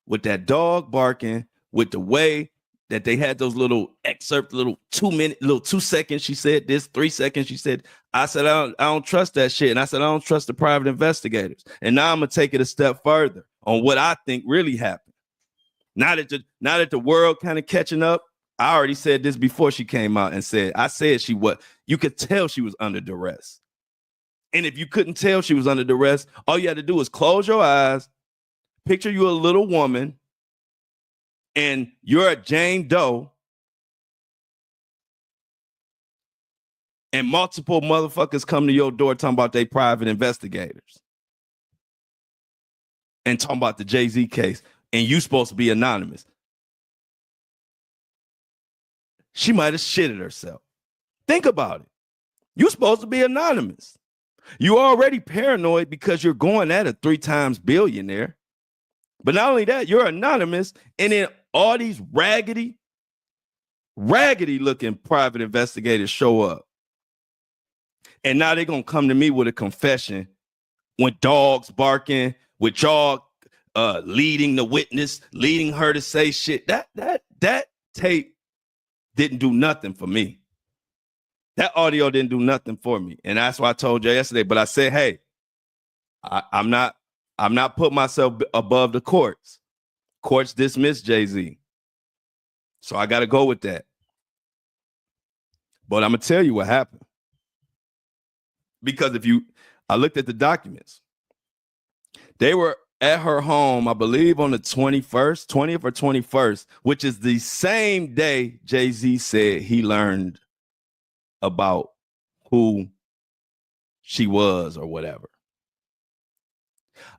Speaker 1: with that dog barking, with the way that they had those little excerpt, little 2 seconds, she said this, 3 seconds, she said, I said, I don't trust that shit. And I said, I don't trust the private investigators. And now I'm going to take it a step further on what I think really happened. Now that the world kind of catching up, I already said this before she came out and said, you could tell she was under duress. And if you couldn't tell she was under duress, all you had to do was close your eyes, picture you a little woman, and you're a Jane Doe, and multiple motherfuckers come to your door talking about they private investigators and talking about the Jay-Z case, and you supposed to be anonymous. She might have shitted herself. Think about it. You're supposed to be anonymous. You're already paranoid because you're going at a 3 times billionaire. But not only that, you're anonymous, and then all these raggedy looking private investigators show up. And now they're going to come to me with a confession when dogs barking, with y'all leading the witness, leading her to say shit. That tape didn't do nothing for me. That audio didn't do nothing for me. And that's why I told you yesterday. But I said, hey, I'm not putting myself above the courts. Courts dismissed Jay-Z. So I got to go with that. But I'm going to tell you what happened. Because I looked at the documents. They were at her home, I believe on the 20th or 21st, which is the same day Jay-Z said he learned about who she was or whatever.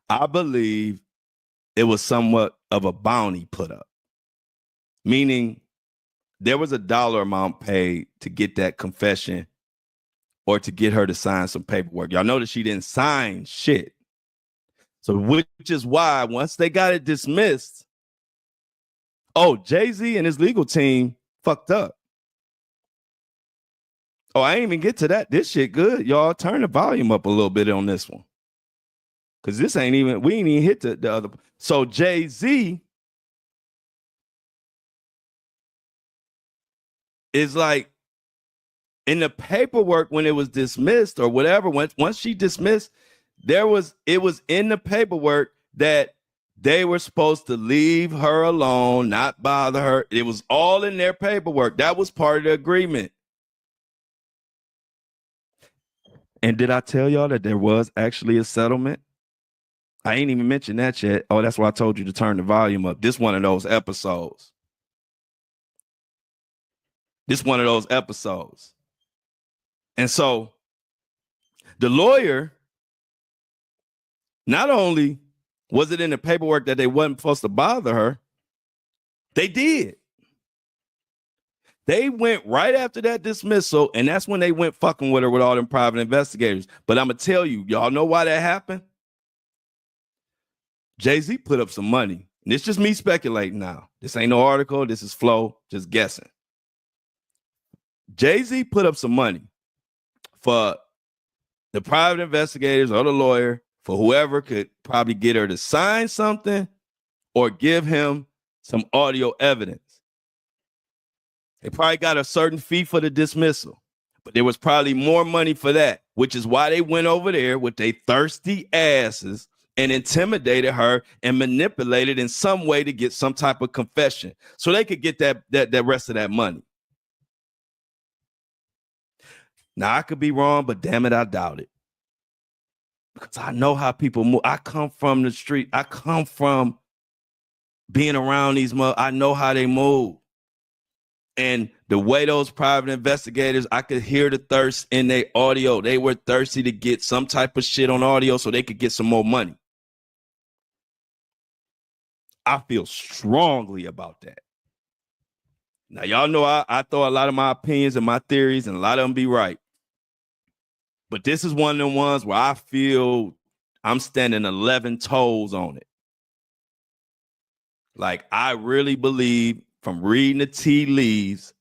Speaker 1: I believe it was somewhat of a bounty put up, meaning there was a dollar amount paid to get that confession or to get her to sign some paperwork. Y'all know that she didn't sign shit. So which is why once they got it dismissed, Jay-Z and his legal team fucked up. I ain't even get to that. This shit good. Y'all turn the volume up a little bit on this one. Because we ain't even hit the other. So Jay-Z is like, in the paperwork when it was dismissed or whatever, once she dismissed, it was in the paperwork that they were supposed to leave her alone, not bother her. It was all in their paperwork. That was part of the agreement. And did I tell y'all that there was actually a settlement? I ain't even mentioned that yet. Oh, that's why I told you to turn the volume up. This one of those episodes. And so the lawyer, not only was it in the paperwork that they wasn't supposed to bother her, they did. They went right after that dismissal, and that's when they went fucking with her with all them private investigators. But I'm going to tell you, y'all know why that happened? Jay-Z put up some money. And it's just me speculating now. This ain't no article. This is Flo just guessing. Jay-Z put up some money for the private investigators or the lawyer, for whoever could probably get her to sign something or give him some audio evidence. They probably got a certain fee for the dismissal, but there was probably more money for that, which is why they went over there with their thirsty asses and intimidated her and manipulated in some way to get some type of confession so they could get that rest of that money. Now, I could be wrong, but damn it, I doubt it. Because I know how people move. I come from the street. I come from being around these I know how they move. And the way those private investigators, I could hear the thirst in their audio. They were thirsty to get some type of shit on audio so they could get some more money. I feel strongly about that. Now, y'all know I throw a lot of my opinions and my theories, and a lot of them be right. But this is one of the ones where I feel I'm standing 11 toes on it. Like, I really believe from reading the tea leaves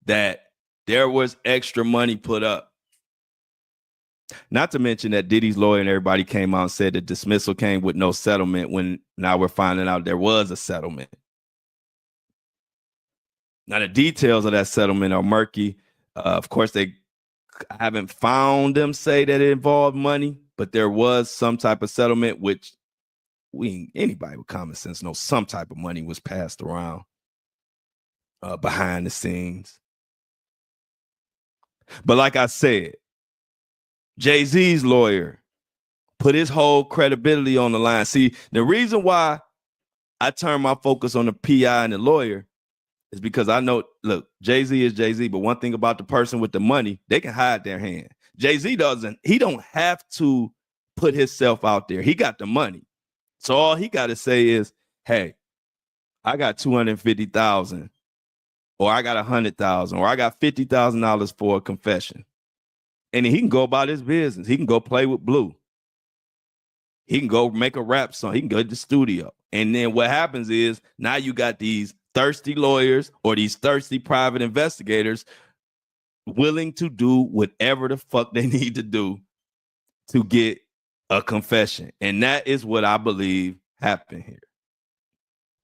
Speaker 1: that there was extra money put up. Not to mention that Diddy's lawyer and everybody came out and said the dismissal came with no settlement, when now we're finding out there was a settlement. Now, the details of that settlement are murky. Of course, I haven't found them say that it involved money, but there was some type of settlement, which anybody with common sense knows some type of money was passed around behind the scenes. But like I said, Jay-Z's lawyer put his whole credibility on the line. See, the reason why I turn my focus on the PI and the lawyer is because I know, look, Jay-Z is Jay-Z, but one thing about the person with the money, they can hide their hand. Jay-Z he don't have to put himself out there. He got the money. So all he got to say is, hey, I got $250,000, or I got $100,000, or I got $50,000 for a confession. And he can go about his business. He can go play with Blue. He can go make a rap song. He can go to the studio. And then what happens is now you got these thirsty lawyers or these thirsty private investigators willing to do whatever the fuck they need to do to get a confession. And that is what I believe happened here.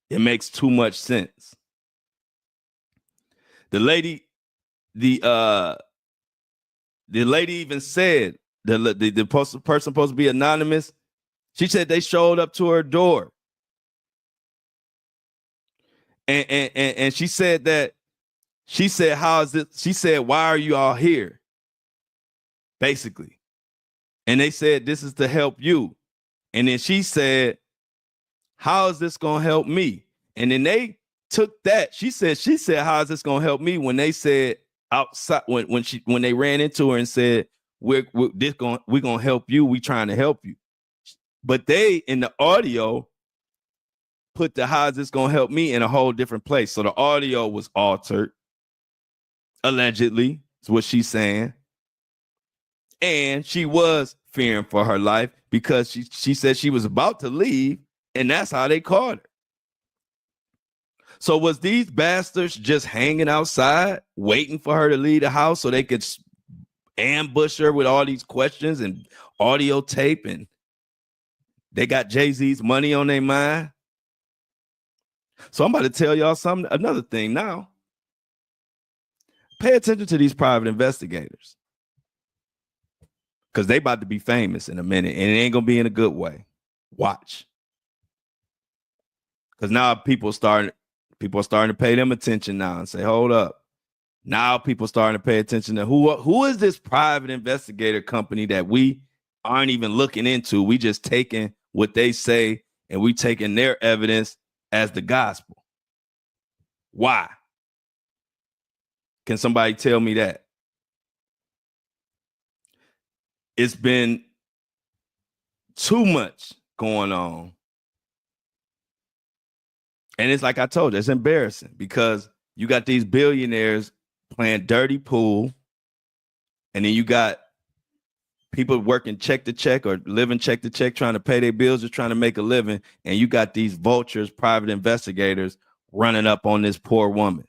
Speaker 1: It makes too much sense. The lady even said, the person supposed to be anonymous, she said they showed up to her door. And she said how is it? She said, why are you all here? Basically. And they said, this is to help you. And then she said, how is this going to help me? And then they took that. She said, how is this going to help me? When they said outside, when they ran into her and said, we're going to help you. We trying to help you. But they, in the audio, put the how is this going to help me in a whole different place. So the audio was altered, allegedly, is what she's saying. And she was fearing for her life because she said she was about to leave, and that's how they caught her. So was these bastards just hanging outside, waiting for her to leave the house so they could ambush her with all these questions and audio tape, and they got Jay-Z's money on their mind? So I'm about to tell y'all another thing now. Pay attention to these private investigators, because they about to be famous in a minute, and it ain't gonna be in a good way. Watch. Because now people are starting to pay them attention now and say, hold up. Now people starting to pay attention to who is this private investigator company that we aren't even looking into. We just taking what they say and we taking their evidence as the gospel. Why? Can somebody tell me that? It's been too much going on. And it's like I told you, it's embarrassing because you got these billionaires playing dirty pool, and then you got people working check to check or living check to check, trying to pay their bills or trying to make a living, and you got these vultures, private investigators running up on this poor woman.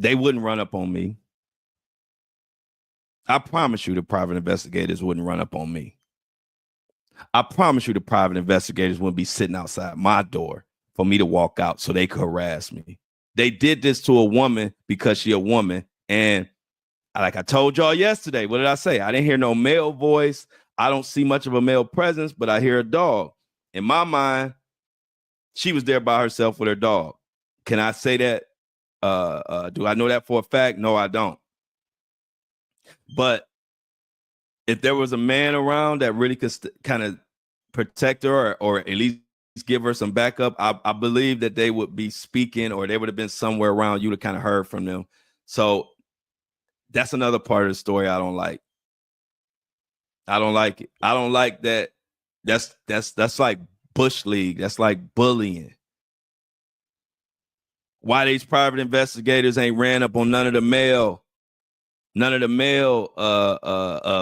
Speaker 1: They wouldn't run up on me. I promise you the private investigators wouldn't run up on me. I promise you the private investigators wouldn't be sitting outside my door for me to walk out so they could harass me. They did this to a woman because she a woman. And like I told y'all yesterday, what did I say? I didn't hear no male voice. I don't see much of a male presence, but I hear a dog. In my mind, she was there by herself with her dog. Can I say that? Do I know that for a fact? No, I don't. But if there was a man around that really could kind of protect her or at least give her some backup, I believe that they would be speaking or they would have been somewhere around you to kind of heard from them. So that's another part of the story I don't like. I don't like it. I don't like that. That's like Bush League. That's like bullying. Why these private investigators ain't ran up on none of the male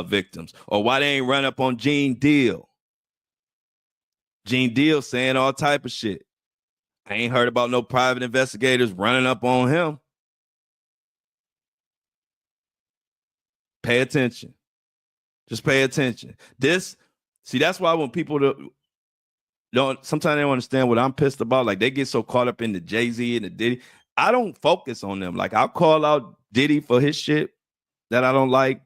Speaker 1: victims, or why they ain't run up on Gene Deal. Gene Deal saying all type of shit. I ain't heard about no private investigators running up on him. Pay attention. Just pay attention. That's why when people don't sometimes they don't understand what I'm pissed about. Like they get so caught up in the Jay-Z and the Diddy. I don't focus on them. Like I'll call out Diddy for his shit that I don't like.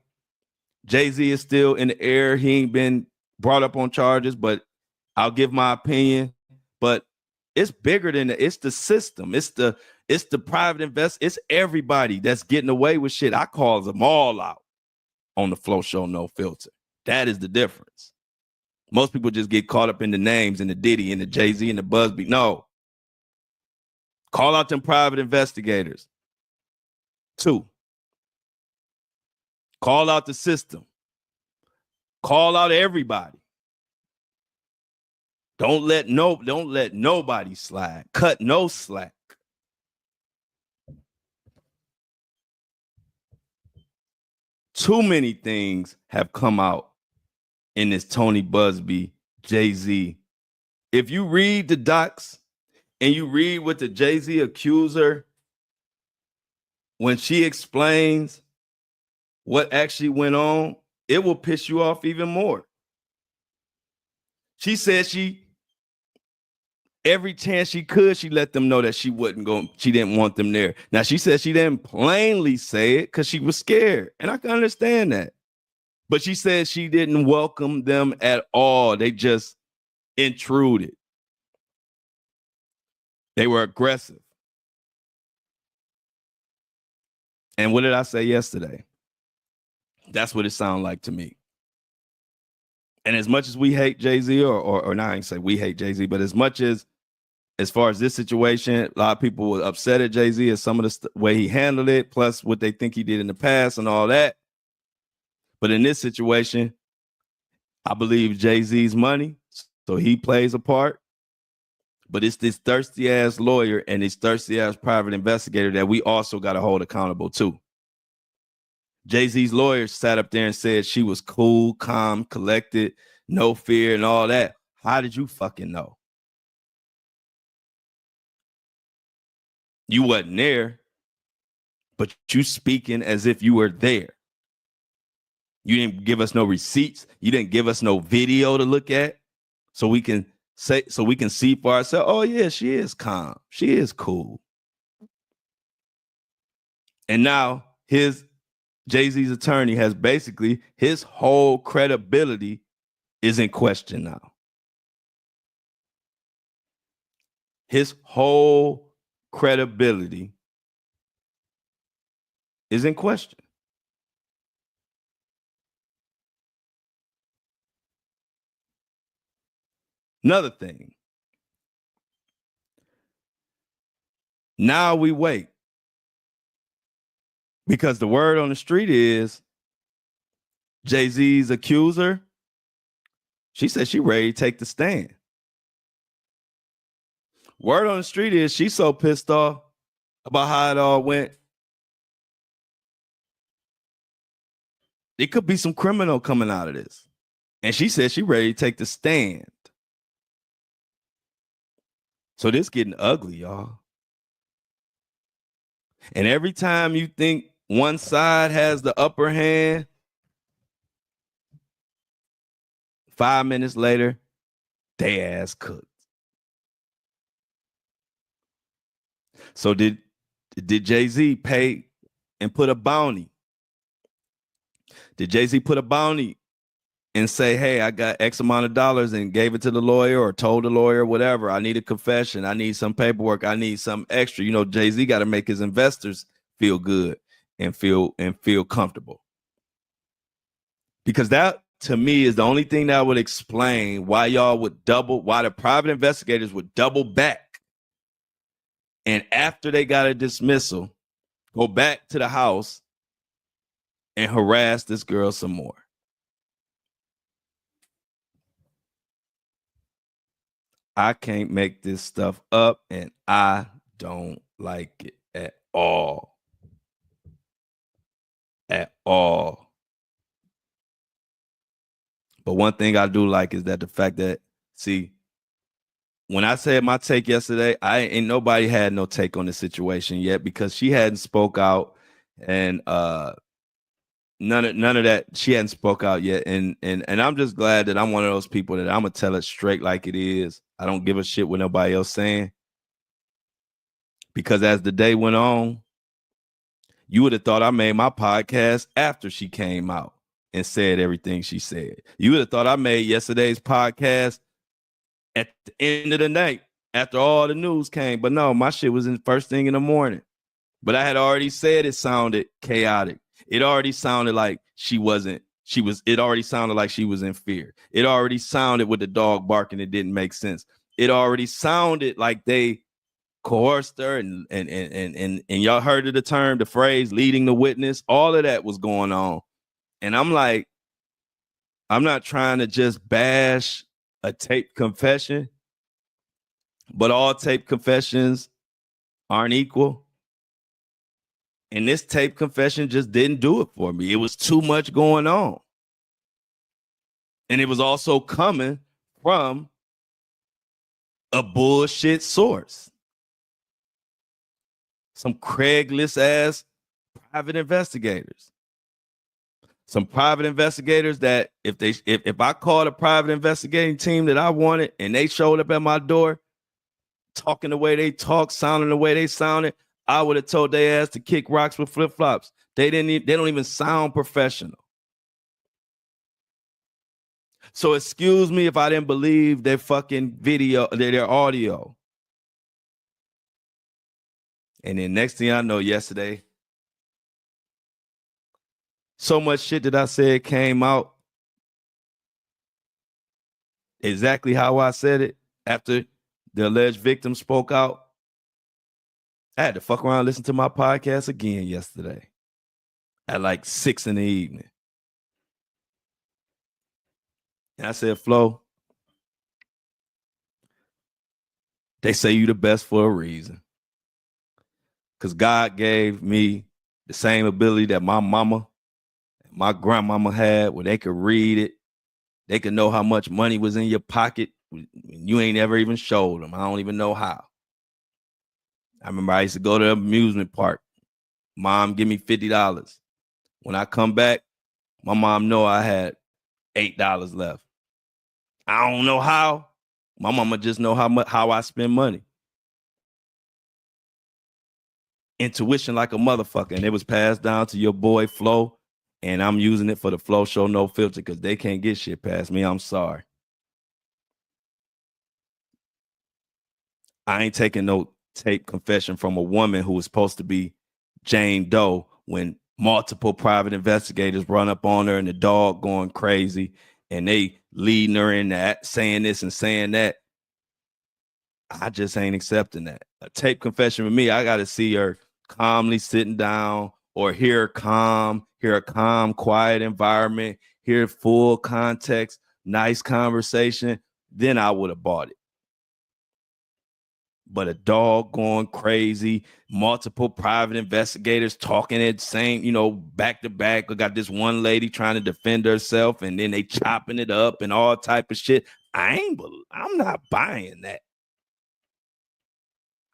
Speaker 1: Jay-Z is still in the air. He ain't been brought up on charges, but I'll give my opinion. But it's bigger than that. It's the system. It's the private invest. It's everybody that's getting away with shit. I call them all out on the Flo Show No Filter. That is the difference. Most people just get caught up in the names and the Diddy and the Jay-Z and the Busby. No. Call out them private investigators. 2. Call out the system. Call out everybody. Don't let nobody slide. Cut no slack. Too many things have come out in this Tony Busby, Jay-Z. If you read the docs and you read what the Jay-Z accuser, when she explains what actually went on, it will piss you off even more. She said every chance she could, she let them know that she didn't want them there. Now, she said she didn't plainly say it because she was scared. And I can understand that. But she said she didn't welcome them at all. They just intruded. They were aggressive. And what did I say yesterday? That's what it sounded like to me. And as much as we hate Jay-Z, or not, I ain't say we hate Jay-Z, but as far as this situation, a lot of people were upset at Jay-Z at some of the way he handled it, plus what they think he did in the past and all that. But in this situation, I believe Jay-Z's money, so he plays a part. But it's this thirsty ass lawyer and this thirsty ass private investigator that we also got to hold accountable too. Jay-Z's lawyer sat up there and said she was cool, calm, collected, no fear and all that. How did you fucking know? You wasn't there, but you speaking as if you were there. You didn't give us no receipts. You didn't give us no video to look at so we can see for ourselves. Oh yeah, she is calm. She is cool. And now Jay-Z's attorney has basically his whole credibility is in question now. His whole credibility is in question. Another thing. Now we wait. Because the word on the street is Jay-Z's accuser. She said she ready to take the stand. Word on the street is she's so pissed off about how it all went. It could be some criminal coming out of this. And she said she ready to take the stand. So this getting ugly, y'all. And every time you think one side has the upper hand, 5 minutes later, they ass cooked. So did Jay-Z pay and put a bounty? Did Jay-Z put a bounty and say, hey, I got X amount of dollars and gave it to the lawyer or told the lawyer, whatever. I need a confession. I need some paperwork. I need some extra. You know, Jay-Z got to make his investors feel good and feel comfortable. Because that, to me, is the only thing that would explain why why the private investigators would double back. And after they got a dismissal, go back to the house and harass this girl some more. I can't make this stuff up, and I don't like it at all. At all. But one thing I do like is that the fact that, see, when I said my take yesterday, ain't nobody had no take on the situation yet because she hadn't spoke out, and none of that, she hadn't spoke out yet. And I'm just glad that I'm one of those people that I'm gonna tell it straight like it is. I don't give a shit what nobody else saying. Because as the day went on, you would have thought I made my podcast after she came out and said everything she said. You would have thought I made yesterday's podcast at the end of the night after all the news came. But no, my shit was in first thing in the morning. But I had already said it sounded chaotic. It already sounded like it already sounded like she was in fear. It already sounded with the dog barking, it didn't make sense. It already sounded like they coerced her and y'all heard of the phrase leading the witness. All of that was going on. And I'm like, I'm not trying to just bash a taped confession, but all taped confessions aren't equal. And this tape confession just didn't do it for me. It was too much going on. And it was also coming from a bullshit source. Some Craigslist ass private investigators. Some private investigators that if I called a private investigating team that I wanted and they showed up at my door, talking the way they talk, sounding the way they sounded, I would have told their ass to kick rocks with flip-flops. They don't even sound professional. So excuse me if I didn't believe their fucking video, their audio. And then next thing I know, yesterday, so much shit that I said came out exactly how I said it after the alleged victim spoke out. I had to fuck around and listen to my podcast again yesterday at like 6 p.m. And I said, Flo, they say you the best for a reason. Because God gave me the same ability that my mama and my grandmama had, where they could read it. They could know how much money was in your pocket. You ain't ever even showed them. I don't even know how. I remember I used to go to the amusement park. Mom, give me $50. When I come back, my mom know I had $8 left. I don't know how. My mama just know how I spend money. Intuition like a motherfucker. And it was passed down to your boy Flo. And I'm using it for the Flo Show No Filter because they can't get shit past me. I'm sorry. I ain't taking no tape confession from a woman who was supposed to be Jane Doe when multiple private investigators run up on her and the dog going crazy and they leading her in that, saying this and saying that. I just ain't accepting that. A tape confession with me, I got to see her calmly sitting down or hear a calm, quiet environment, hear full context, nice conversation. Then I would have bought it. But a dog going crazy, multiple private investigators talking at the same, back to back. We got this one lady trying to defend herself and then they chopping it up and all type of shit. I'm not buying that.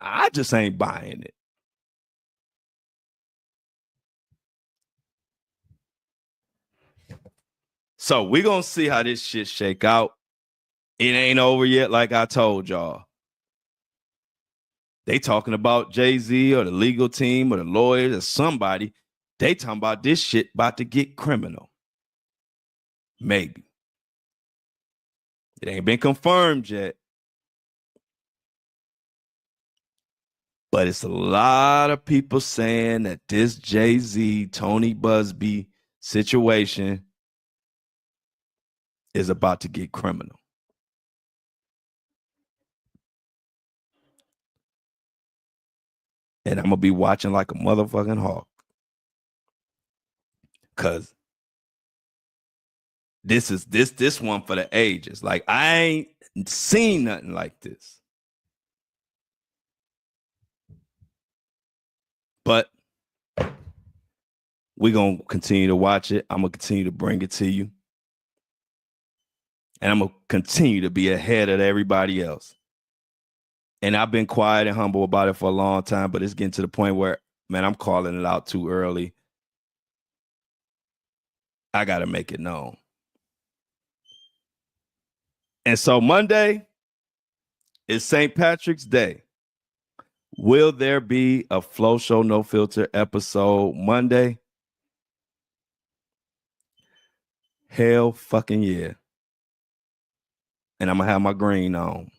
Speaker 1: I just ain't buying it. So we're going to see how this shit shake out. It ain't over yet, like I told y'all. They talking about Jay-Z or the legal team or the lawyers or somebody. They talking about this shit about to get criminal. Maybe. It ain't been confirmed yet. But it's a lot of people saying that this Jay-Z, Tony Busby situation is about to get criminal. And I'm going to be watching like a motherfucking hawk. Because this is this one for the ages. Like, I ain't seen nothing like this. But we're going to continue to watch it. I'm going to continue to bring it to you. And I'm going to continue to be ahead of everybody else. And I've been quiet and humble about it for a long time, but it's getting to the point where, man, I'm calling it out too early. I got to make it known. And so Monday is St. Patrick's Day. Will there be a Flo Show No Filter episode Monday? Hell fucking yeah. And I'm going to have my green on.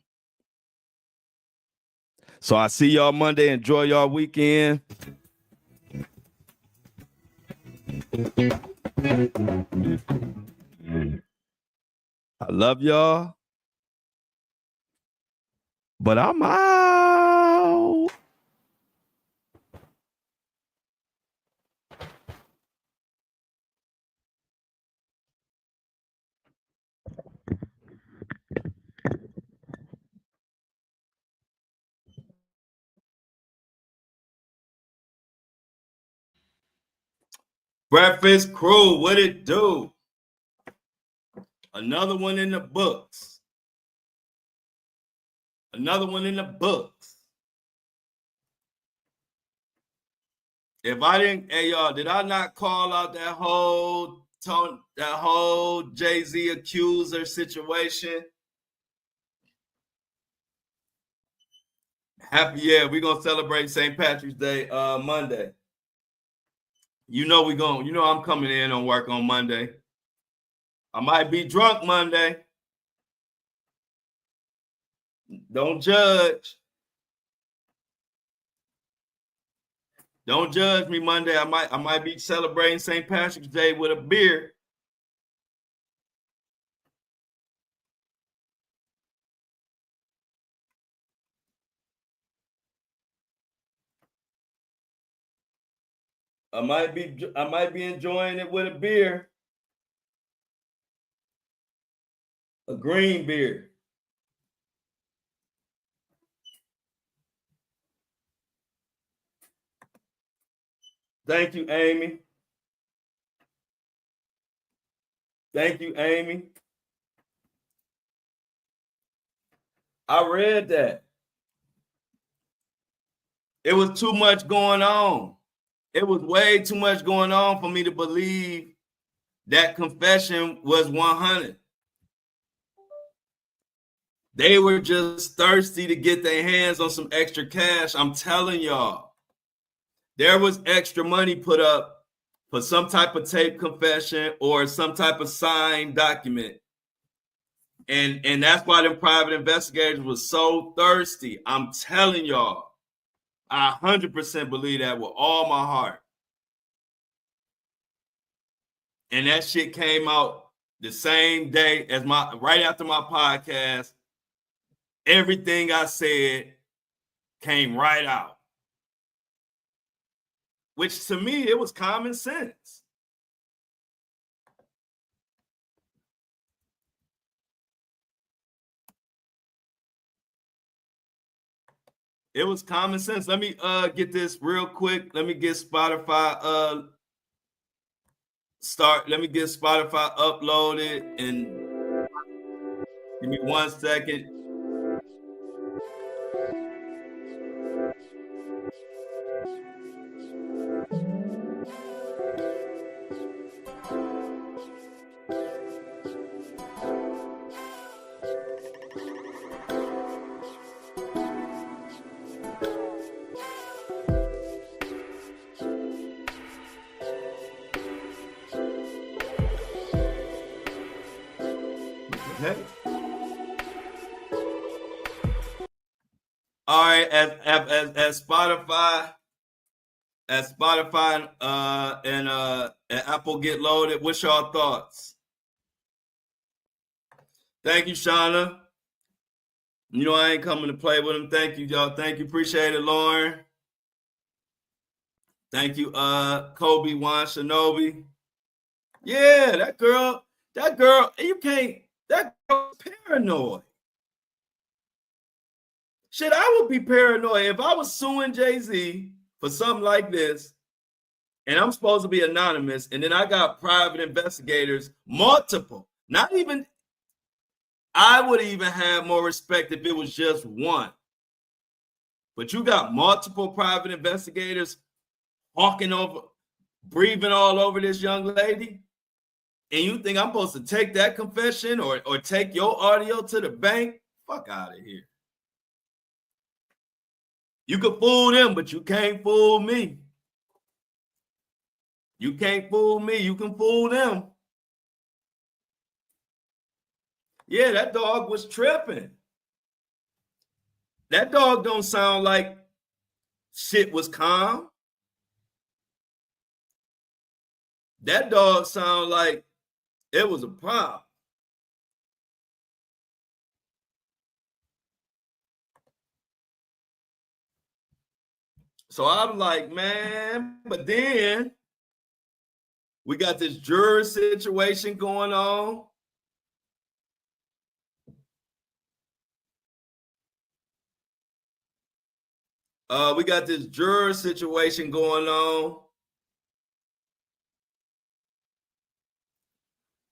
Speaker 1: So I see y'all Monday. Enjoy y'all weekend. I love y'all. But I'm out. Breakfast Crew, what it do? Another one in the books. Another one in the books. If I didn't, hey y'all, did I not call out that whole Jay-Z accuser situation? Happy, yeah, we're gonna celebrate St. Patrick's Day Monday. I'm coming in on work on Monday. I might be drunk Monday. Don't judge. Don't judge me Monday. I might be celebrating St. Patrick's Day with a beer. I might be enjoying it with a beer. A green beer. Thank you, Amy. Thank you, Amy. I read that. It was too much going on. It was way too much going on for me to believe that confession was 100. They were just thirsty to get their hands on some extra cash. I'm telling y'all. There was extra money put up for some type of tape confession or some type of signed document. And that's why them private investigators was so thirsty. I'm telling y'all. I 100% believe that with all my heart. And that shit came out the same day as right after my podcast. Everything I said came right out. Which to me, it was common sense. It was common sense. Let me get this real quick. Let me get Spotify let me get Spotify uploaded and give me 1 second. Okay. All right, as Spotify and Apple get loaded, what's y'all thoughts? Thank you, Shauna. You know I ain't coming to play with them. Thank you, y'all. Thank you. Appreciate it, Lauren. Thank you, Kobe Wan Shinobi. Yeah, that girl, you can't, that girl's paranoid. Shit, I would be paranoid if I was suing Jay-Z for something like this, and I'm supposed to be anonymous, and then I got private investigators, multiple, not even, I would even have more respect if it was just one. But you got multiple private investigators hawking over, breathing all over this young lady, and you think I'm supposed to take that confession or take your audio to the bank? Fuck out of here. You can fool them, but you can't fool me. You can't fool me. You can fool them. Yeah, that dog was tripping. That dog don't sound like shit was calm. That dog sound like it was a problem. So I'm like, man, but then we got this jury situation going on. We got this juror situation going on.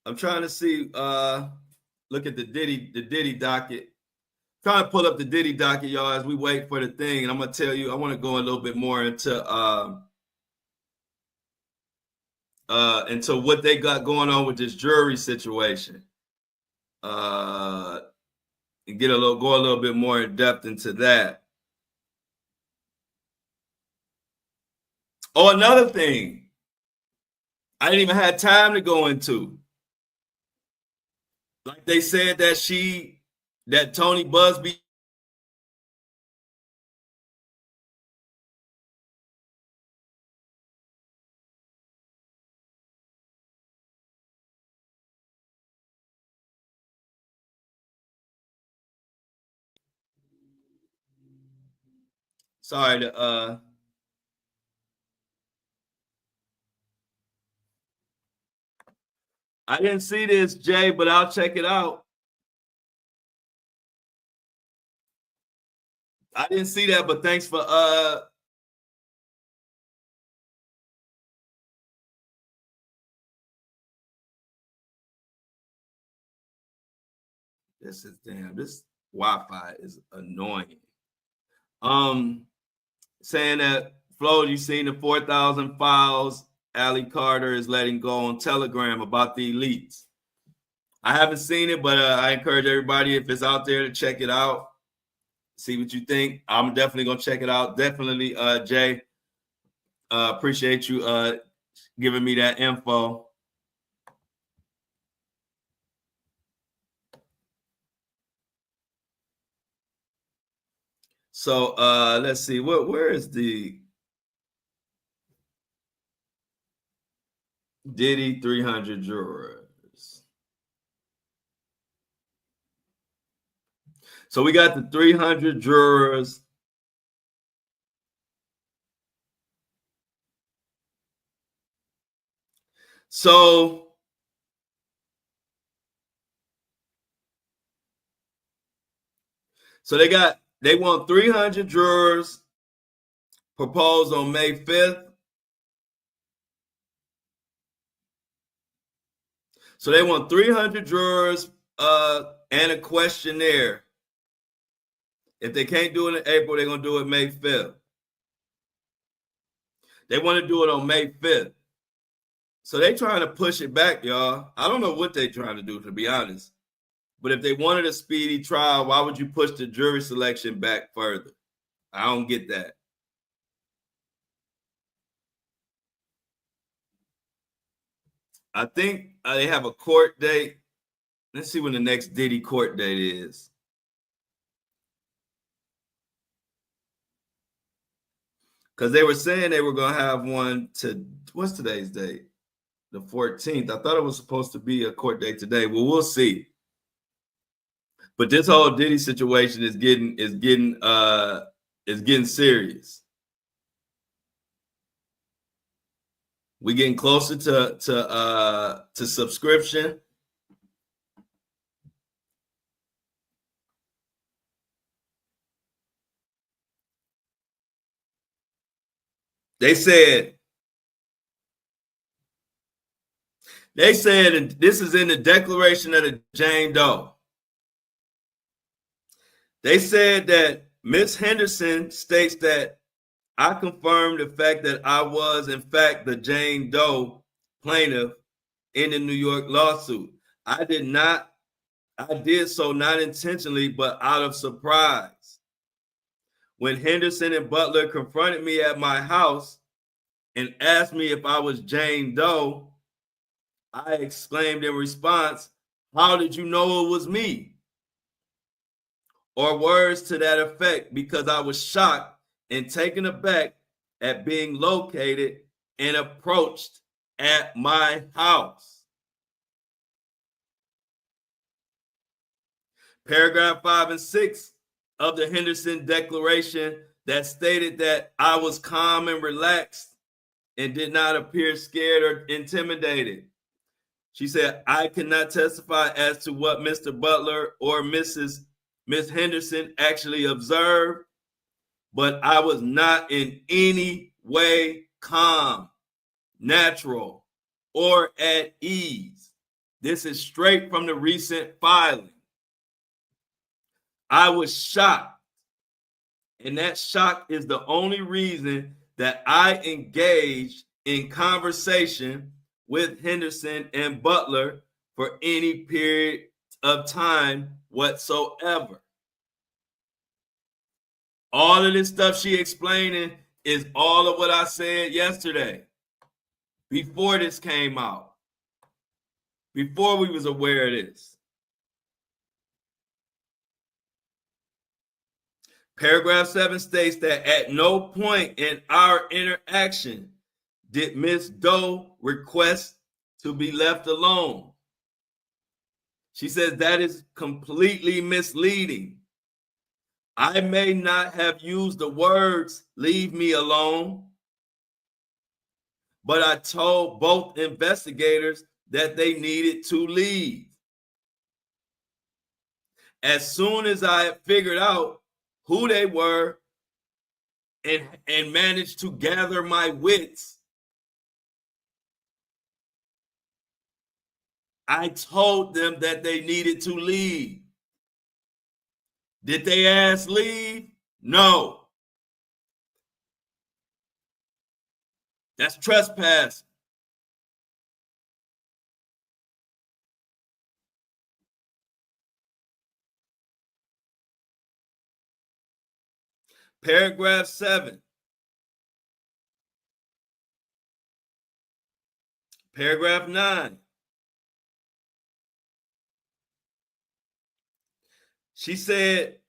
Speaker 1: I'm trying to see, look at the Diddy docket. Trying to pull up the Diddy docket, y'all, as we wait for the thing. And I'm going to tell you, I want to go a little bit more into what they got going on with this jury situation. And go a little bit more in depth into that. Oh, another thing I didn't even have time to go into. Like they said that Tony Busby. Sorry to I didn't see this, Jay, but I'll check it out. I didn't see that, but thanks for this Wi-Fi is annoying. Saying that Flo, you seen the 4,000 files Ali Carter is letting go on Telegram about the elites. I haven't seen it, but I encourage everybody, if it's out there, to check it out. See what you think. I'm definitely gonna check it out. Definitely, Jay. Appreciate you giving me that info. So let's see. Where is the Diddy 300 jurors? So we got the 300 jurors. So they want 300 jurors proposed on May 5th. So they want 300 jurors and a questionnaire. If they can't do it in April, they're going to do it May 5th. They want to do it on May 5th. So they trying to push it back, y'all. I don't know what they're trying to do, to be honest. But if they wanted a speedy trial, why would you push the jury selection back further? I don't get that. I think they have a court date. Let's see when the next Diddy court date is. Because they were saying they were going to have one to, what's today's date? The 14th. I thought it was supposed to be a court date today. Well, we'll see. But this whole Diddy situation is getting serious. We're getting closer to subscription. They said, and this is in the declaration of the Jane Doe. They said that Miss Henderson states that I confirmed the fact that I was, in fact, the Jane Doe plaintiff in the New York lawsuit. I did so not intentionally, but out of surprise. When Henderson and Butler confronted me at my house and asked me if I was Jane Doe, I exclaimed in response, "How did you know it was me?" Or words to that effect, because I was shocked and taken aback at being located and approached at my house. Paragraph 5 and 6 of the Henderson Declaration that stated that I was calm and relaxed and did not appear scared or intimidated. She said, I cannot testify as to what Mr. Butler or Miss Henderson actually observed, but I was not in any way calm, natural, or at ease. This is straight from the recent filing. I was shocked, and that shock is the only reason that I engaged in conversation with Henderson and Butler for any period of time whatsoever. All of this stuff she explaining is all of what I said yesterday, before this came out, before we was aware of this. Paragraph 7 states that at no point in our interaction did Ms. Doe request to be left alone. She says that is completely misleading. I may not have used the words "leave me alone," but I told both investigators that they needed to leave. As soon as I had figured out who they were and managed to gather my wits, I told them that they needed to leave. Did they ask leave? No. That's trespassing. Paragraph 7. Paragraph 9. She said,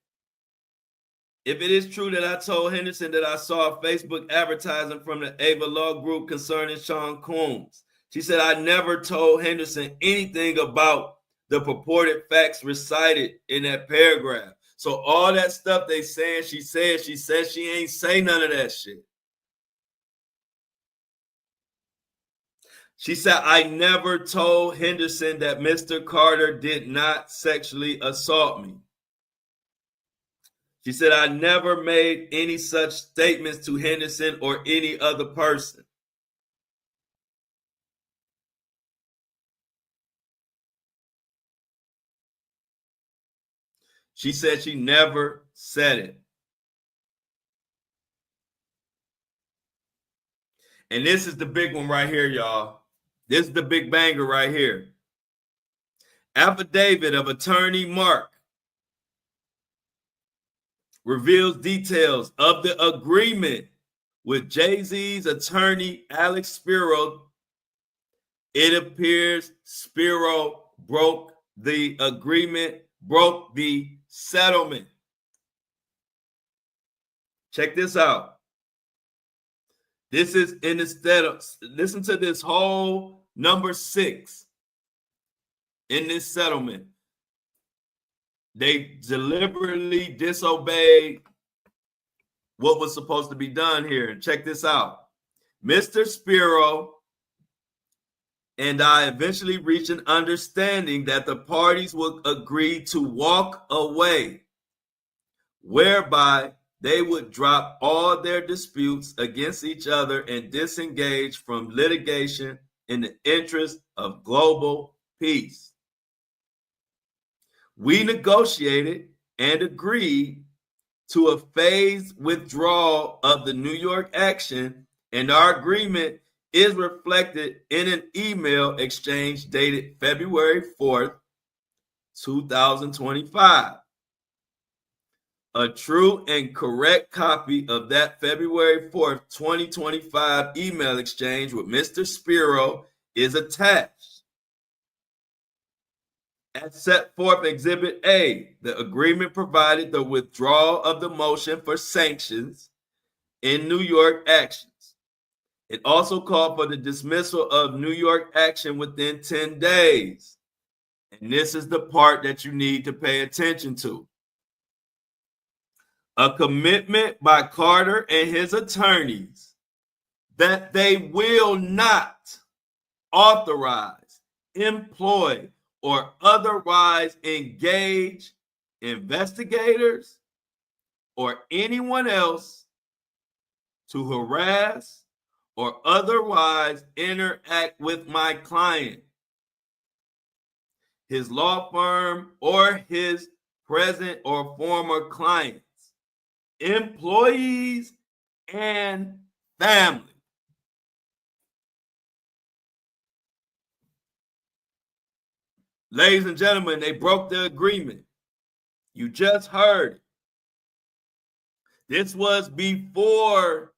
Speaker 1: If it is true that I told Henderson that I saw a Facebook advertising from the Ava Law Group concerning Sean Combs, she said, I never told Henderson anything about the purported facts recited in that paragraph. So all that stuff they saying she said she ain't say none of that shit. She said, I never told Henderson that Mr. Carter did not sexually assault me. She said, I never made any such statements to Henderson or any other person. She said she never said it. And this is the big one right here, y'all. This is the big banger right here. Affidavit of Attorney Mark reveals details of the agreement with Jay-Z's attorney, Alex Spiro. It appears Spiro broke the agreement, broke the settlement. Check this out. This is instead of, listen to this whole number 6 in this settlement. They deliberately disobeyed what was supposed to be done here. Check this out. Mr. Spiro and I eventually reached an understanding that the parties would agree to walk away, whereby they would drop all their disputes against each other and disengage from litigation in the interest of global peace. We negotiated and agreed to a phased withdrawal of the New York action, and our agreement is reflected in an email exchange dated February 4th, 2025. A true and correct copy of that February 4th, 2025 email exchange with Mr. Spiro is attached. As set forth Exhibit A, the agreement provided the withdrawal of the motion for sanctions in New York actions. It also called for the dismissal of New York action within 10 days. And this is the part that you need to pay attention to. A commitment by Carter and his attorneys that they will not authorize, employ, or otherwise engage investigators or anyone else to harass or otherwise interact with my client, his law firm, or his present or former clients, employees, and family. Ladies and gentlemen, they broke the agreement. You just heard it. This was before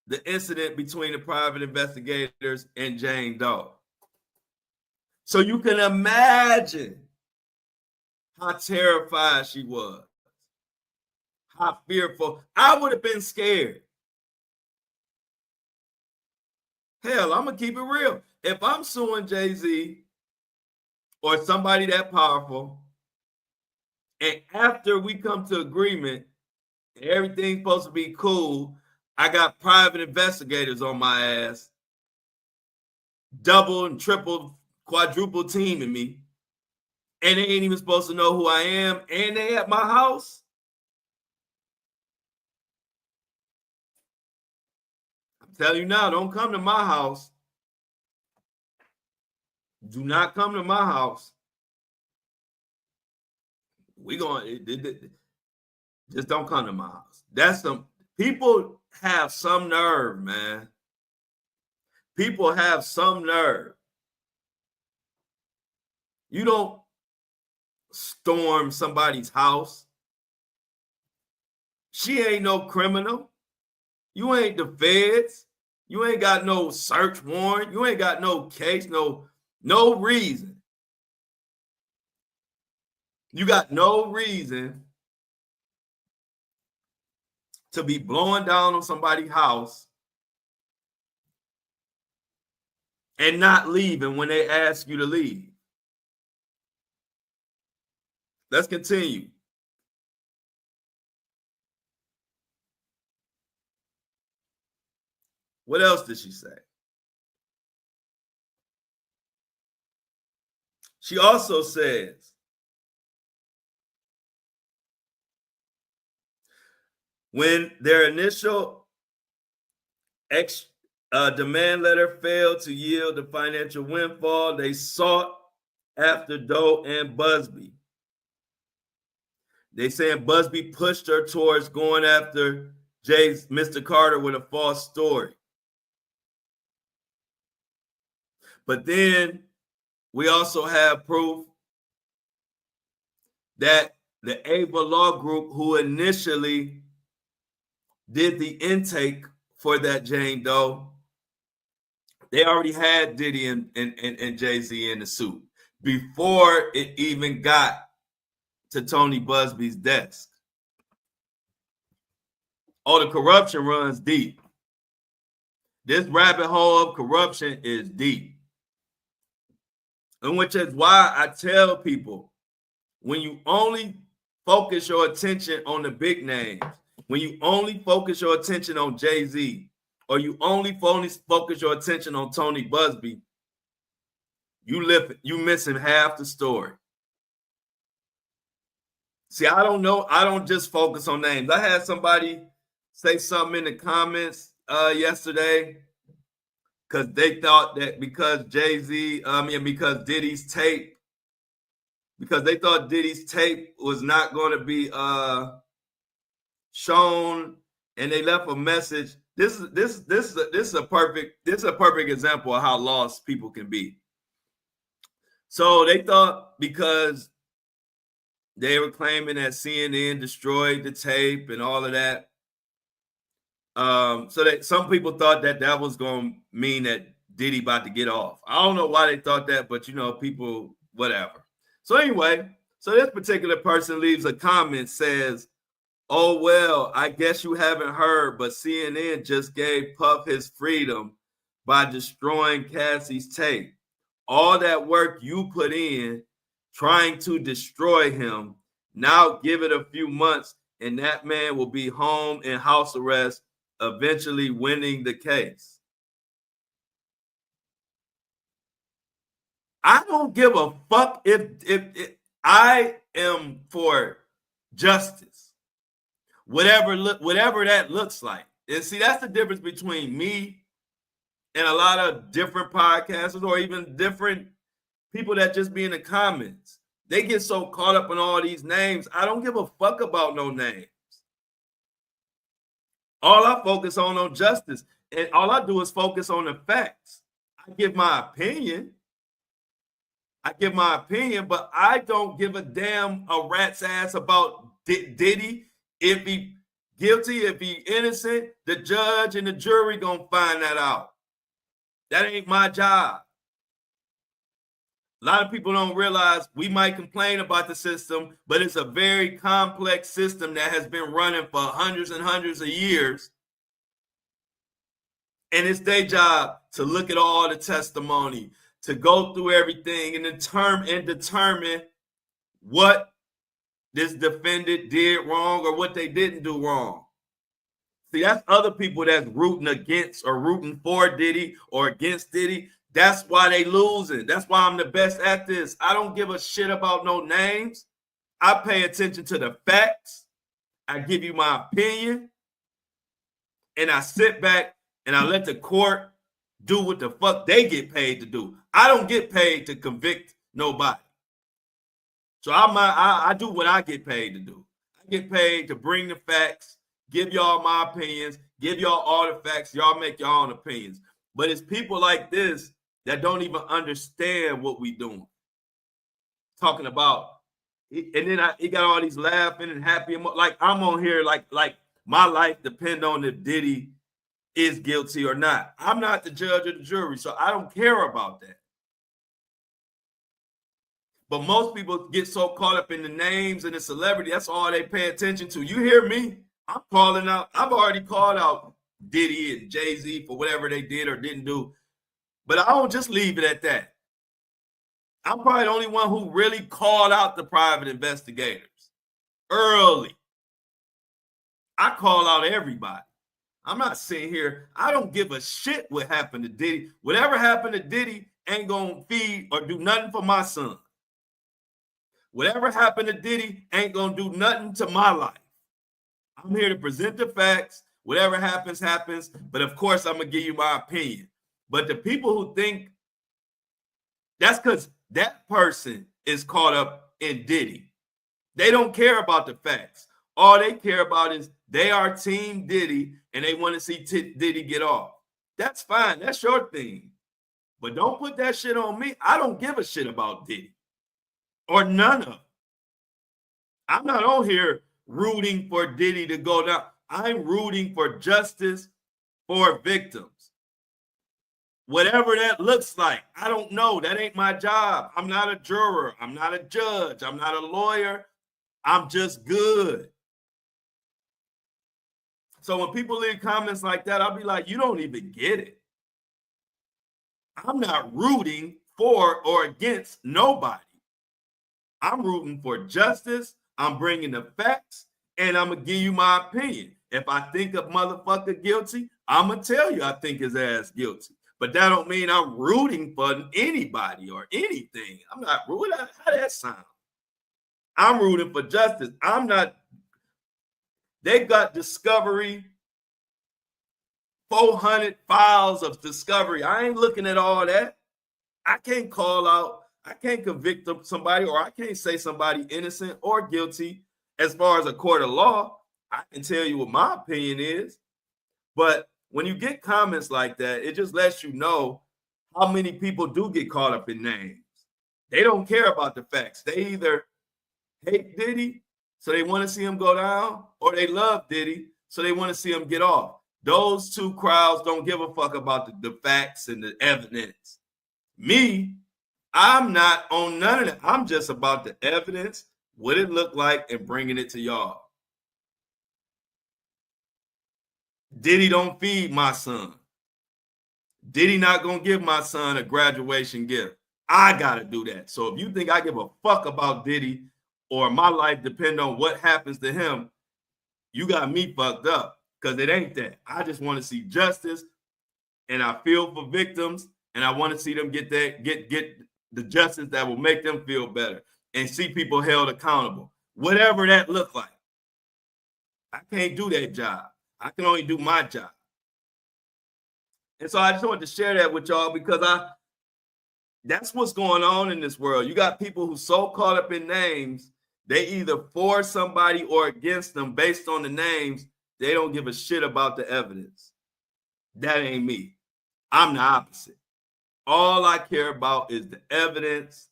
Speaker 1: the incident between the private investigators and Jane Doe. So you can imagine how terrified she was, how fearful. I would have been scared. Hell, I'm going to keep it real. If I'm suing Jay-Z or somebody that powerful, and after we come to agreement, everything's supposed to be cool, I got private investigators on my ass, double and triple, quadruple teaming me, and they ain't even supposed to know who I am, and they at my house. I'm telling you now, don't come to my house. Do not come to my house. We going just don't come to my house. That's some people have some nerve, man. People have some nerve. You don't storm somebody's house. She ain't no criminal. You ain't the feds. You ain't got no search warrant. You ain't got no case, no reason. You got no reason to be blowing down on somebody's house and not leaving when they ask you to leave. Let's continue. What else did she say? She also says, when their initial demand letter failed to yield the financial windfall, they sought after Doe and Busby. They saying Busby pushed her towards going after Mr. Carter with a false story. But then we also have proof that the Ava Law Group, who initially did the intake for that Jane Doe, they already had Diddy and Jay-Z in the suit before it even got to Tony Busby's desk. Oh, the corruption runs deep. This rabbit hole of corruption is deep. And which is why I tell people, when you only focus your attention on the big names, when you only focus your attention on Jay-Z, or you only focus your attention on Tony Busby, you missing half the story. See, I don't know. I don't just focus on names. I had somebody say something in the comments yesterday because they thought that because because Diddy's tape, because they thought Diddy's tape was not going to be shown, and they left a message. This is a perfect example of how lost people can be. So they thought because they were claiming that CNN destroyed the tape and all of that. So that some people thought that was going to mean that Diddy about to get off. I don't know why they thought that, but people, whatever. So anyway, so this particular person leaves a comment, says, "Oh, well, I guess you haven't heard, but CNN just gave Puff his freedom by destroying Cassie's tape. All that work you put in trying to destroy him, now give it a few months and that man will be home in house arrest, eventually winning the case." I don't give a fuck if I am for justice, whatever that looks like. And see, that's the difference between me and a lot of different podcasters, or even different people that just be in the comments. They get so caught up in all these names. I don't give a fuck about no names. All I focus on justice, and all I do is focus on the facts. I give my opinion, but I don't give a damn a rat's ass about Diddy. If he guilty, if he innocent, the judge and the jury gonna find that out. That ain't my job. A lot of people don't realize we might complain about the system, but it's a very complex system that has been running for hundreds and hundreds of years. And it's their job to look at all the testimony, to go through everything and determine what this defendant did wrong or what they didn't do wrong. See, that's other people that's rooting against or rooting for Diddy or against Diddy. That's why they losing. That's why I'm the best at this. I don't give a shit about no names. I pay attention to the facts. I give you my opinion. And I sit back and I let the court do what the fuck they get paid to do. I don't get paid to convict nobody. So I do what I get paid to do. I get paid to bring the facts, give y'all my opinions, give y'all all the facts. Y'all make your own opinions. But it's people like this that don't even understand what we doing. Talking about, and then he got all these laughing and happy. Like I'm on here like my life depend on if Diddy is guilty or not. I'm not the judge or the jury, so I don't care about that. But most people get so caught up in the names and the celebrity. That's all they pay attention to. You hear me? I'm calling out. I've already called out Diddy and Jay-Z for whatever they did or didn't do. But I don't just leave it at that. I'm probably the only one who really called out the private investigators early. I call out everybody. I'm not sitting here. I don't give a shit what happened to Diddy. Whatever happened to Diddy ain't going to feed or do nothing for my son. Whatever happened to Diddy ain't going to do nothing to my life. I'm here to present the facts. Whatever happens, happens. But of course, I'm going to give you my opinion. But the people who think that's because that person is caught up in Diddy. They don't care about the facts. All they care about is they are Team Diddy and they want to see Diddy get off. That's fine. That's your thing. But don't put that shit on me. I don't give a shit about Diddy or none of it. I'm not on here rooting for Diddy to go down. I'm rooting for justice for victims. Whatever that looks like, I don't know. That ain't my job. I'm not a juror. I'm not a judge. I'm not a lawyer. I'm just good. So when people leave comments like that, I'll be like, you don't even get it. I'm not rooting for or against nobody. I'm rooting for justice. I'm bringing the facts, and I'm going to give you my opinion. If I think a motherfucker guilty, I'm going to tell you I think his ass guilty. But that don't mean I'm rooting for anybody or anything. I'm not rooting. How that sound? I'm rooting for justice. I'm not. They got discovery, 400 files of discovery. I ain't looking at all that. I can't call out. I can't convict somebody, or I can't say somebody innocent or guilty. As far as a court of law, I can tell you what my opinion is. But when you get comments like that, it just lets you know how many people do get caught up in names. They don't care about the facts. They either hate Diddy, so they want to see him go down, or they love Diddy, so they want to see him get off. Those two crowds don't give a fuck about the facts and the evidence. Me, I'm not on none of that. I'm just about the evidence, what it looked like, and bringing it to y'all. Diddy don't feed my son. Diddy not going to give my son a graduation gift. I got to do that. So if you think I give a fuck about Diddy or my life depend on what happens to him, you got me fucked up, because it ain't that. I just want to see justice, and I feel for victims, and I want to see them get the justice that will make them feel better and see people held accountable, whatever that look like. I can't do that job. I can only do my job. And so I just wanted to share that with y'all, because that's what's going on in this world. You got people who so caught up in names, they either for somebody or against them based on the names. They don't give a shit about the evidence. That ain't me. I'm the opposite. All I care about is the evidence,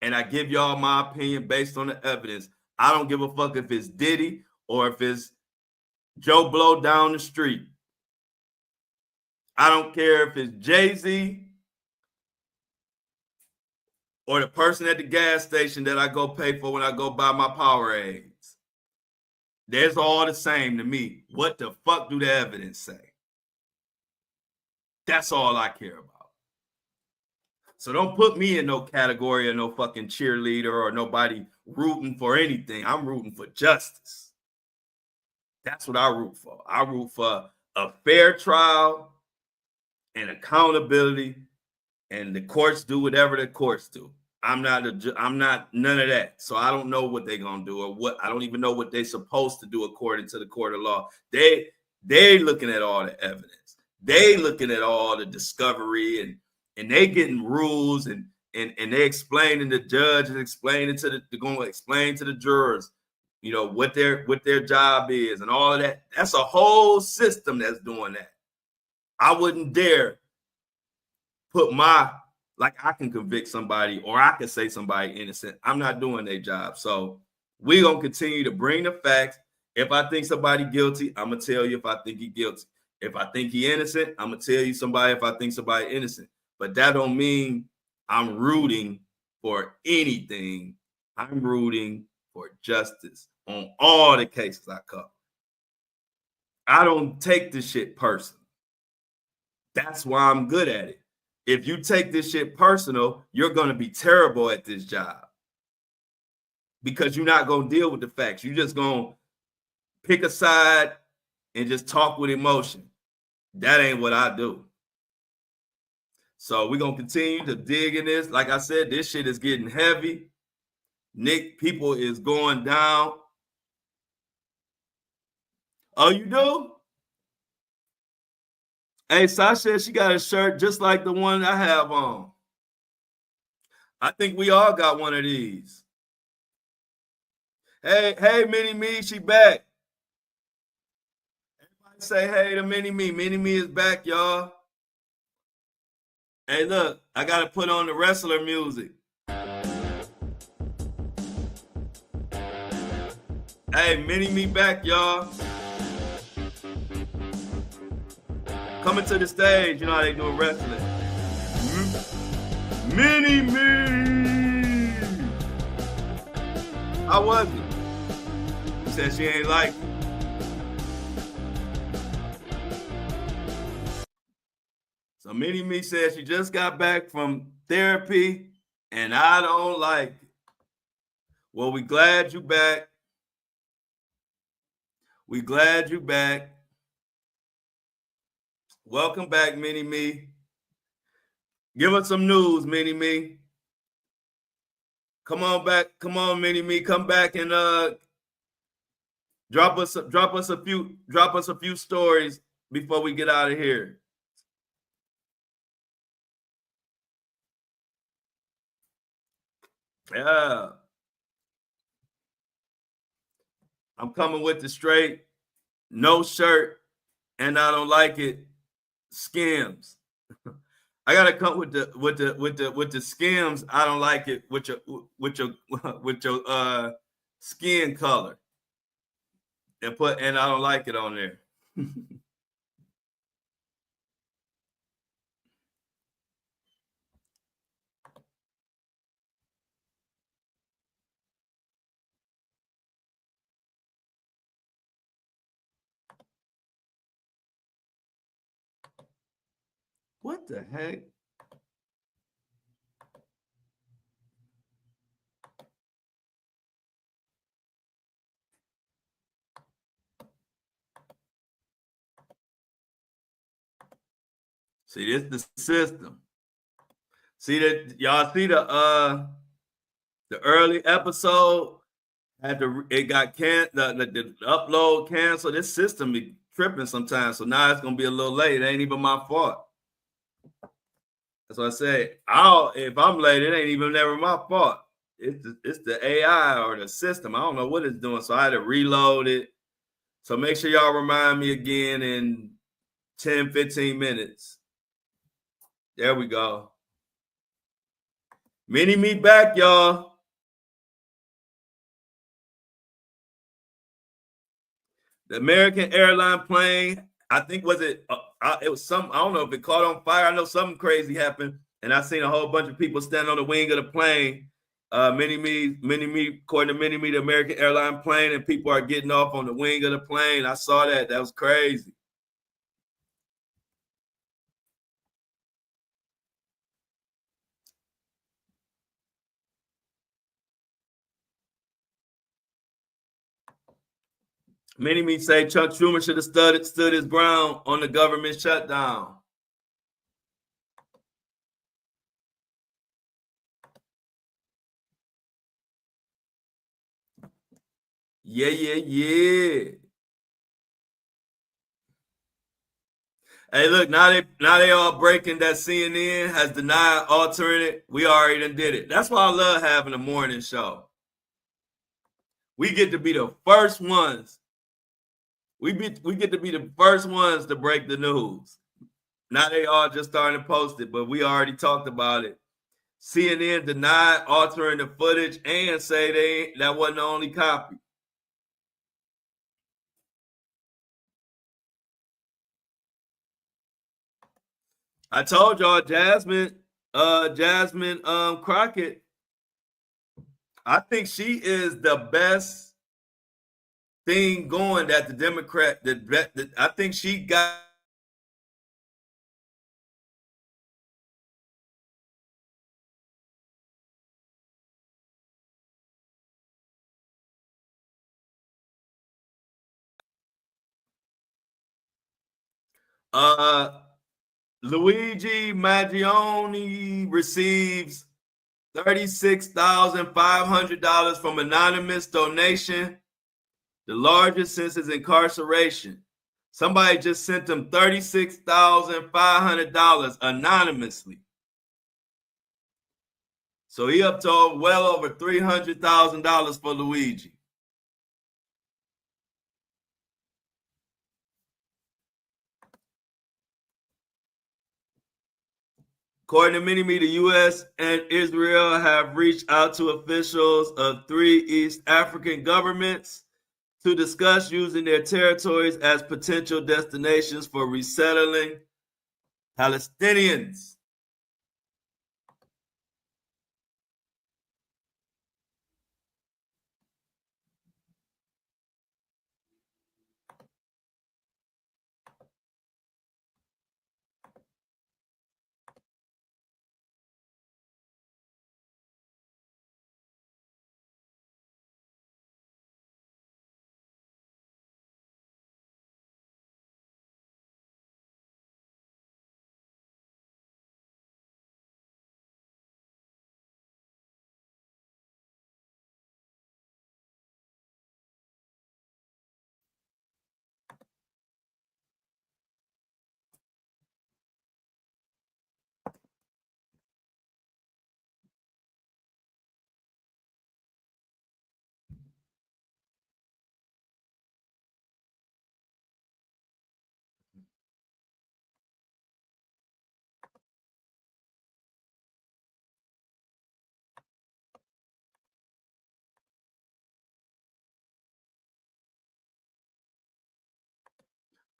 Speaker 1: and I give y'all my opinion based on the evidence. I don't give a fuck if it's Diddy or if it's Joe Blow down the street. I don't care if it's Jay-Z or the person at the gas station that I go pay for when I go buy my Powerades. There's all the same to me. What the fuck do the evidence say? That's all I care about. So don't put me in no category of no fucking cheerleader or nobody rooting for anything. I'm rooting for justice. That's what I root for. I root for a fair trial and accountability, and the courts do whatever the courts do. I'm not none of that. So I don't know what they're gonna do, or what. I don't even know what they're supposed to do according to the court of law. They looking at all the evidence. They looking at all the discovery, and they getting rules, and they explaining, the judge is explaining they're going to explain to the jurors, you know, what their job is and all of that. That's a whole system that's doing that. I wouldn't dare put like I can convict somebody or I can say somebody innocent. I'm not doing their job. So we're going to continue to bring the facts. If I think somebody guilty, I'm going to tell you if I think he guilty. If I think he innocent, I'm going to tell you somebody if I think somebody innocent. But that don't mean I'm rooting for anything. I'm rooting for justice on all the cases I cover. I don't take this shit personal. That's why I'm good at it. If you take this shit personal, you're going to be terrible at this job because you're not going to deal with the facts. You're just going to pick a side and just talk with emotion. That ain't what I do. So we're going to continue to dig in this. Like I said, this shit is getting heavy. Nick, people is going down. Oh, you do? Hey, Sasha, she got a shirt just like the one I have on. I think we all got one of these. Hey, Mini Me, she back. Everybody say hey to Mini Me. Mini Me is back, y'all. Hey, look, I got to put on the wrestler music. Hey, Mini Me back, y'all. Coming to the stage, you know how they do wrestling. Mini Me. How was it? She said she ain't like it. So Mini Me said she just got back from therapy and I don't like it. Well, we glad you back. We glad you back. Welcome back, Mini Me. Give us some news, Mini Me. Come on back. Come on, Mini Me. Come back and drop us a few stories before we get out of here. Yeah. I'm coming with the straight, no shirt, and I don't like it. Skims. I gotta come with the skims. I don't like it with your skin color. And I don't like it on there. What the heck? See, this the system. See that y'all see the early episode it got the upload canceled. This system be tripping sometimes, so now it's gonna be a little late. It ain't even my fault. That's what I say. If I'm late, it ain't even never my fault. It's the AI or the system. I don't know what it's doing, so I had to reload it. So make sure y'all remind me again in 10, 15 minutes. There we go. Mini Me back, y'all. The American airline plane, I think it was some, I don't know if it caught on fire. I know something crazy happened. And I seen a whole bunch of people standing on the wing of the plane. Mini Me, according to Mini Me, the American airline plane, and people are getting off on the wing of the plane. I saw that. That was crazy. Many me say Chuck Schumer should have stood his ground on the government shutdown. Yeah. Hey, look, now they all breaking that CNN has denied altering it. We already done did it. That's why I love having a morning show. We get to be the first ones. We get to be the first ones to break the news. Now they all just starting to post it, but we already talked about it. CNN denied altering the footage and say that wasn't the only copy. I told y'all Jasmine Crockett, I think she is the best thing going that the Democrat, that I think she got. Uh, Luigi Maggioni receives $36,500 from anonymous donation, the largest since his incarceration. Somebody just sent him $36,500 anonymously. So he up to well over $300,000 for Luigi. According to Mini Me, the U.S. and Israel have reached out to officials of three East African governments to discuss using their territories as potential destinations for resettling Palestinians.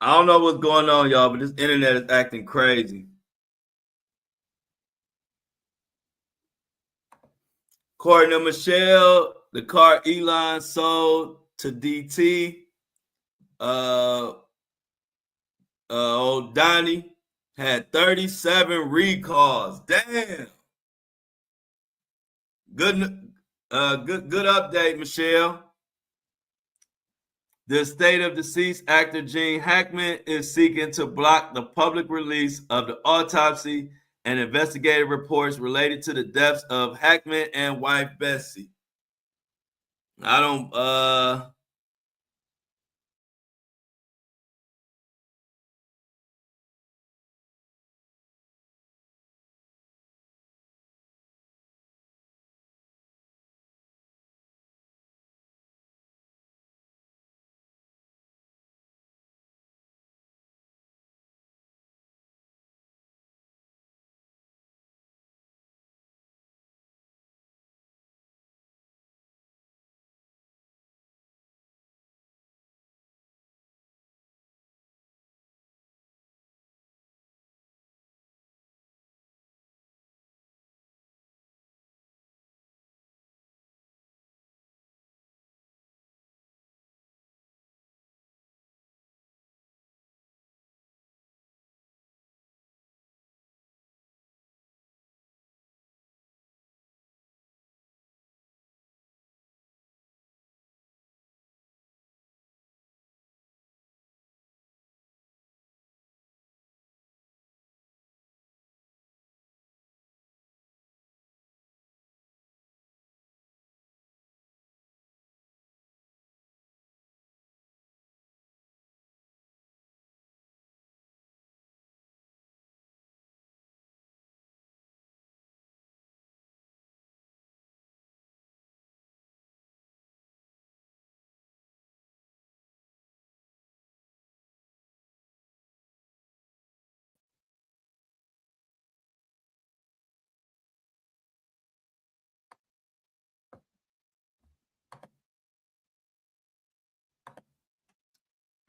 Speaker 1: I don't know what's going on, y'all, but this internet is acting crazy. According to Michelle, the car Elon sold to DT, uh, old Donnie, had 37 recalls. Damn. Good, good update, Michelle. The estate of deceased actor Gene Hackman is seeking to block the public release of the autopsy and investigative reports related to the deaths of Hackman and wife Bessie. I don't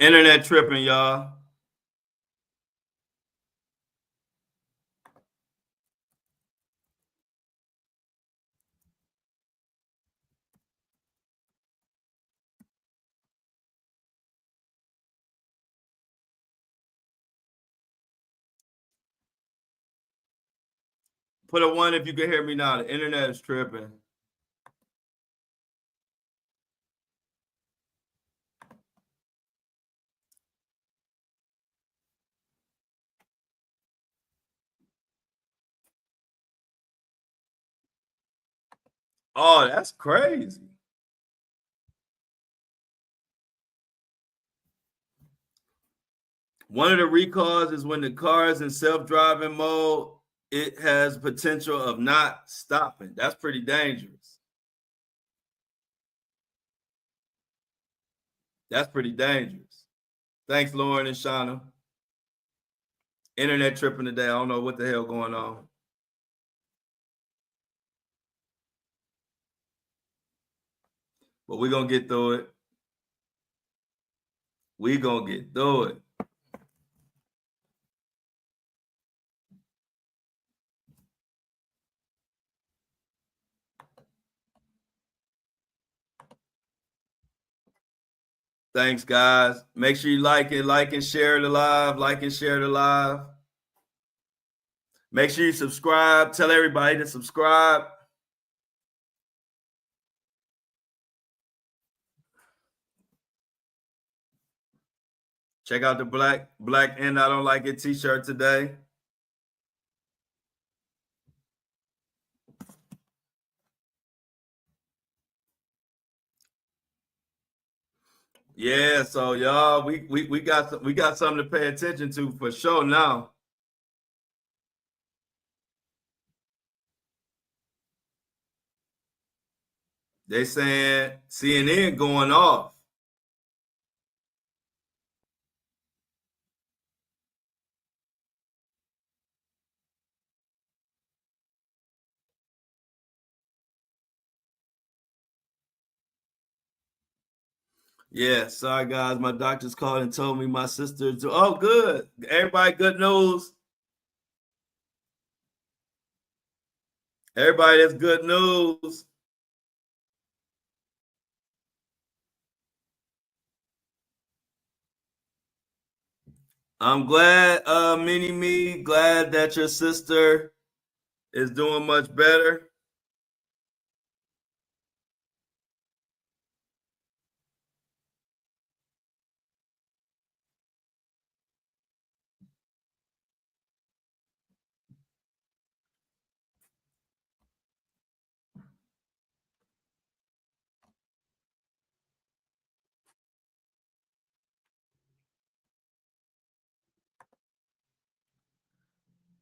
Speaker 1: internet tripping, y'all. Put a 1 if you can hear me now. The internet is tripping. Oh, that's crazy. One of the recalls is when the car is in self-driving mode, it has potential of not stopping. That's pretty dangerous. That's pretty dangerous. Thanks, Lauren and Shauna. Internet tripping today. I don't know what the hell going on. But we're going to get through it. We're going to get through it. Thanks, guys. Make sure you like and share the live. Like and share the live. Make sure you subscribe. Tell everybody to subscribe. Check out the black and I don't like it t-shirt today. Yeah, so y'all, we got something to pay attention to for sure now. They saying CNN going off. Yeah, sorry guys, my doctor's called and told me my sister's. Oh, good. Everybody, good news. Everybody, that's good news. I'm glad, Mini Me, glad that your sister is doing much better.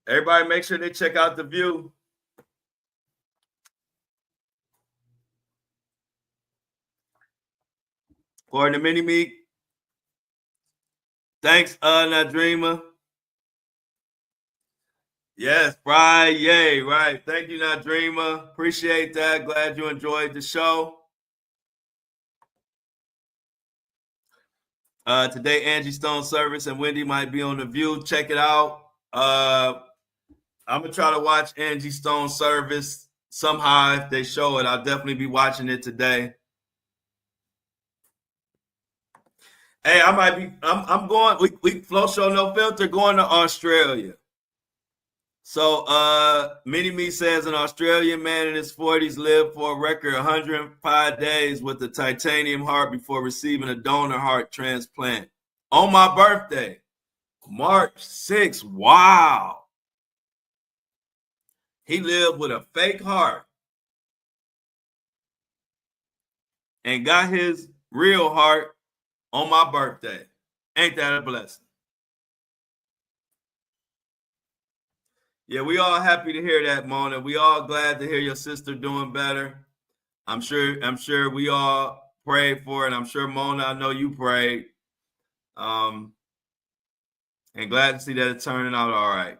Speaker 1: Everybody, make sure they check out The View. For the Mini Me. Thanks, Nadrima. Yes, Friday, right. Thank you, Nadrima. Appreciate that. Glad you enjoyed the show. Today, Angie Stone Service and Wendy might be on The View. Check it out. I'm going to try to watch Angie Stone Service somehow. If they show it, I'll definitely be watching it today. Hey, I'm going, we Flo Show No Filter going to Australia. So Mini Me says an Australian man in his 40s lived for a record 105 days with a titanium heart before receiving a donor heart transplant. On my birthday, March 6th. Wow. He lived with a fake heart and got his real heart on my birthday. Ain't that a blessing? Yeah, we all happy to hear that, Mona. We all glad to hear your sister doing better. I'm sure we all prayed for it. I'm sure, Mona, I know you prayed. And glad to see that it's turning out all right.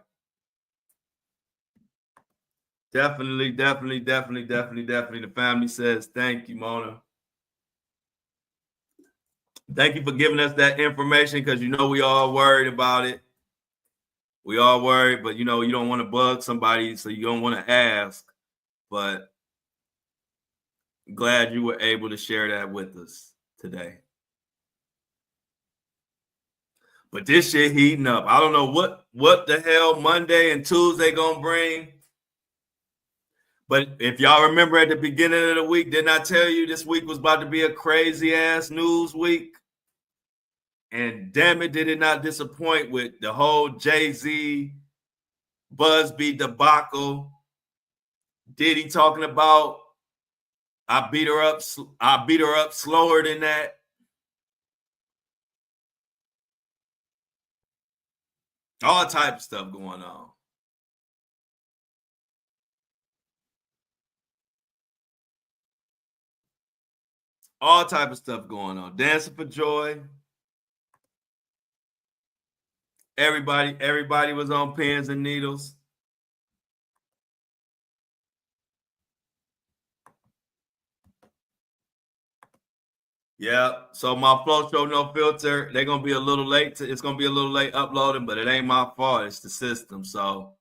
Speaker 1: Definitely. The family says thank you, Mona. Thank you for giving us that information because we all worried about it. We all worried, but you don't want to bug somebody, so you don't want to ask. But glad you were able to share that with us today. But this shit heating up. I don't know what the hell Monday and Tuesday gonna bring. But if y'all remember at the beginning of the week, didn't I tell you this week was about to be a crazy ass news week? And damn it, did it not disappoint with the whole Jay-Z Busby debacle. Diddy talking about I beat her up slower than that. All type of stuff going on. All type of stuff going on. Dancing for Joy. Everybody was on pins and needles. Yeah. So my Flo Show No Filter, they're gonna be a little late. It's gonna be a little late uploading, but it ain't my fault. It's the system. So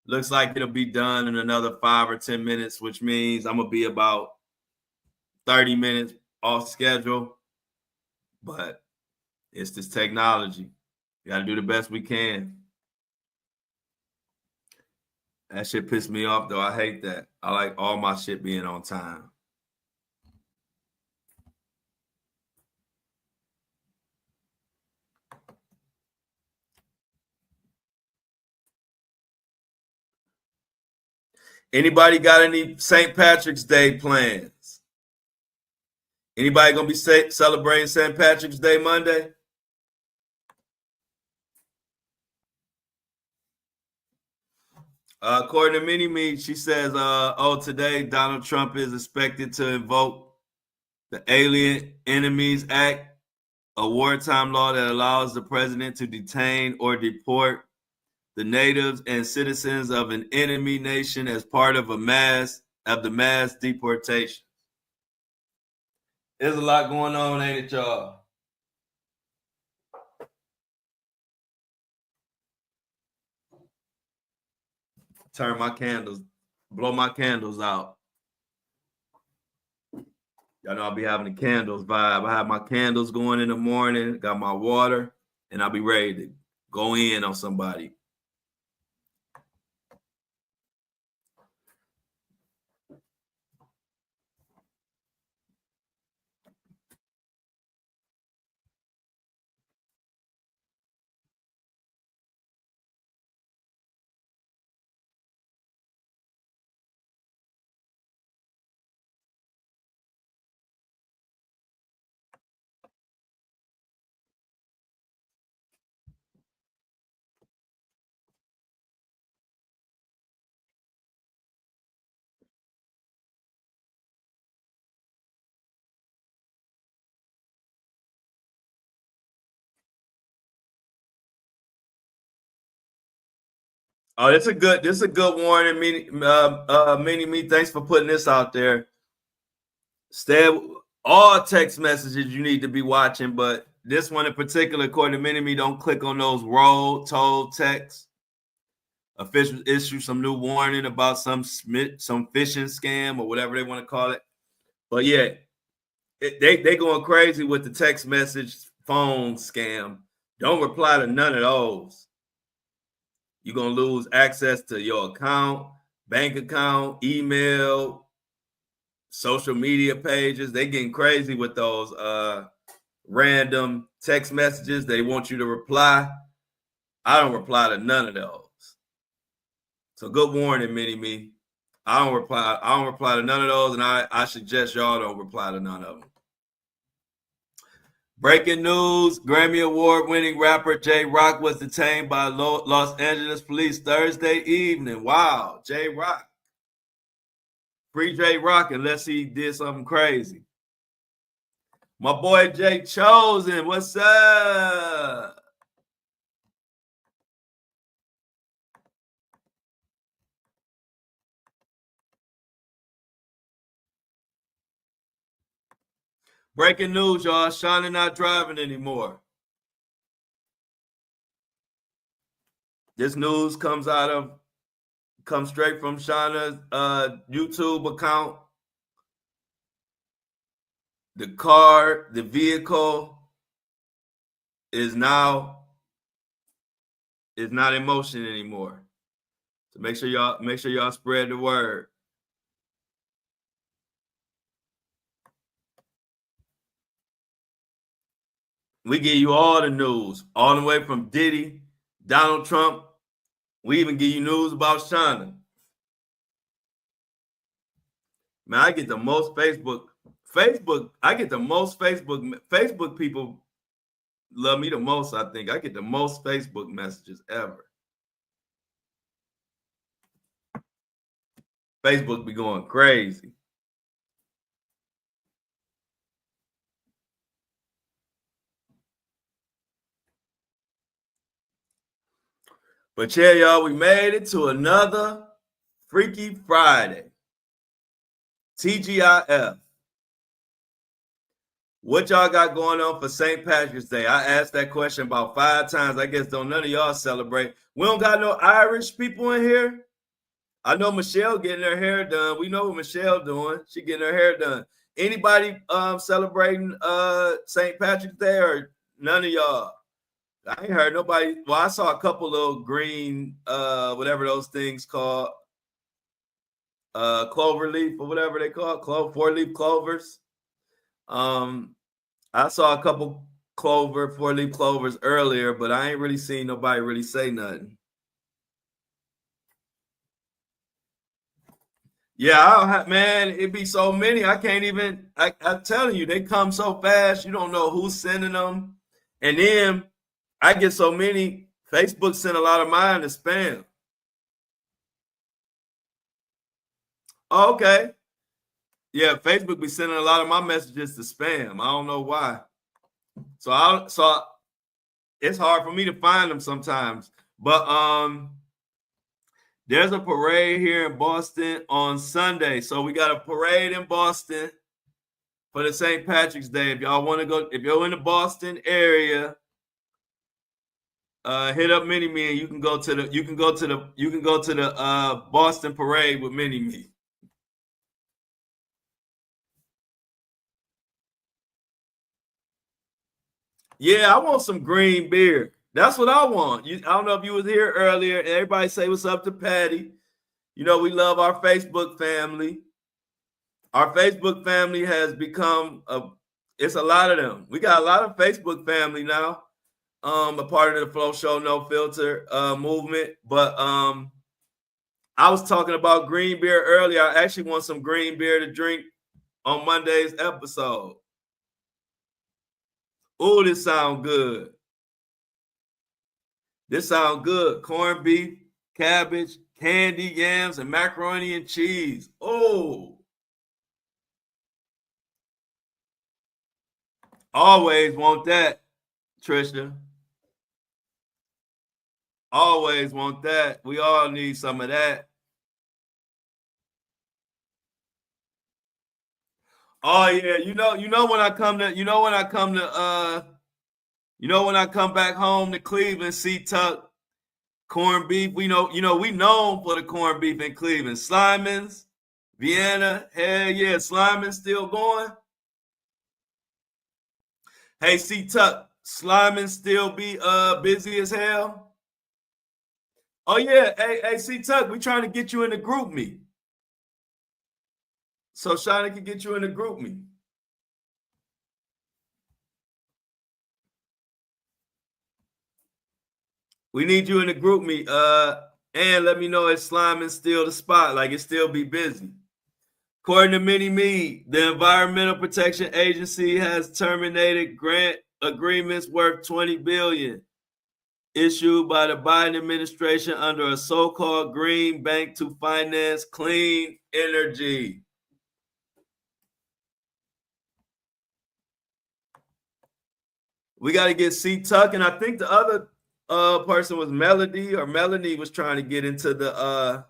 Speaker 1: looks like it'll be done in another 5 or 10 minutes, which means I'm gonna be about 30 minutes off schedule. But it's this technology. We gotta do the best we can. That shit pissed me off though. I hate that. I like all my shit being on time. Anybody got any St. Patrick's Day plans? Anybody gonna be celebrating St. Patrick's Day Monday? According to Mini Me, she says, today Donald Trump is expected to invoke the Alien Enemies Act, a wartime law that allows the president to detain or deport the natives and citizens of an enemy nation as part of the mass deportation. There's a lot going on, ain't it, y'all? Blow my candles out. Y'all know I'll be having the candles vibe. I have my candles going in the morning, got my water, and I'll be ready to go in on somebody. Oh, this is a good warning, Mini Me. Thanks for putting this out there. Stay all text messages you need to be watching, but this one in particular, according to Mini Me, don't click on those told texts. Officials issue some new warning about some phishing scam or whatever they want to call it. But yeah, they going crazy with the text message phone scam. Don't reply to none of those. You're going to lose access to your account, bank account, email, social media pages. They getting crazy with those random text messages. They want you to reply. I don't reply to none of those. So good warning, Mini Me. I don't reply to none of those, and I suggest y'all don't reply to none of them. Breaking news, Grammy Award-winning rapper J Rock was detained by Los Angeles police Thursday evening. Wow, J Rock. Free J Rock unless he did something crazy. My boy Jay Chosen, what's up? Breaking news, y'all. Shauna not driving anymore. This news comes straight from Shauna's YouTube account. The vehicle is not in motion anymore. So make sure y'all spread the word. We give you all the news, all the way from Diddy, Donald Trump. We even give you news about China. Man, I get the most Facebook. I get the most Facebook people love me the most, I think. I get the most Facebook messages ever. Facebook be going crazy. But yeah, y'all, we made it to another Freaky Friday. TGIF. What y'all got going on for St. Patrick's Day? I asked that question about 5 times. I guess don't none of y'all celebrate. We don't got no Irish people in here. I know Michelle getting her hair done. We know what Michelle doing. She getting her hair done. Anybody celebrating St. Patrick's Day or none of y'all? I ain't heard nobody. Well, I saw a couple little green, whatever those things called, clover leaf or whatever they call it, 4-leaf clovers. I saw a couple 4-leaf clovers earlier, but I ain't really seen nobody really say nothing. Yeah, man, it'd be so many. I can't even. I'm telling you, they come so fast. You don't know who's sending them, and then I get so many. Facebook sent a lot of mine to spam. Oh, okay. Yeah, Facebook be sending a lot of my messages to spam. I don't know why. So it's hard for me to find them sometimes. But there's a parade here in Boston on Sunday. So we got a parade in Boston for the St. Patrick's Day. If y'all want to go, if you're in the Boston area, hit up Mini Me and you can go to the Boston parade with Mini Me. Yeah, I want some green beer. That's what I want. I don't know if you was here earlier. Everybody say what's up to Patty. You know, we love our Facebook family. Our Facebook family has become it's a lot of them. We got a lot of Facebook family now. A part of the Flo Show No Filter movement. But I was talking about green beer earlier. I actually want some green beer to drink on Monday's episode. Oh, this sounds good. This sounds good. Corned beef, cabbage, candy yams, and macaroni and cheese. Oh. Always want that, Trisha. Always want that. We all need some of that. Oh yeah, you know when I come back home to Cleveland, see Tuck, corned beef. We known for the corned beef in Cleveland. Slimans, Vienna, hell yeah, Slimans still going. Hey, see Tuck, Slimans still be busy as hell. Oh yeah, hey, see Tuck, we trying to get you in the group me. So Shauna can get you in the group me. We need you in the group me. And let me know if Slimans still the spot, like it still be busy. According to Mini Me, the Environmental Protection Agency has terminated grant agreements worth $20 billion issued by the Biden administration under a so-called green bank to finance clean energy. We got to get C Tuck, and I think the other person was Melody, or Melanie was trying to get into the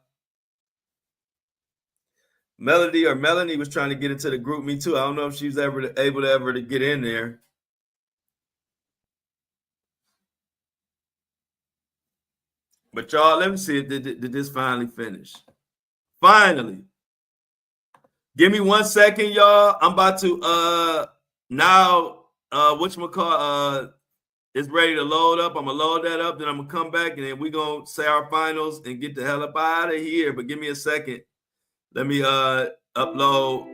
Speaker 1: Melanie was trying to get into the group me too. I don't know if she's able to get in there. But y'all, let me see if did this finally finish. Finally. Give me 1 second, y'all. I'm about to now whatchamacallit it's ready to load up. I'm gonna load that up, then I'm gonna come back and then we're gonna say our finals and get the hell up out of here. But give me a second. Let me upload.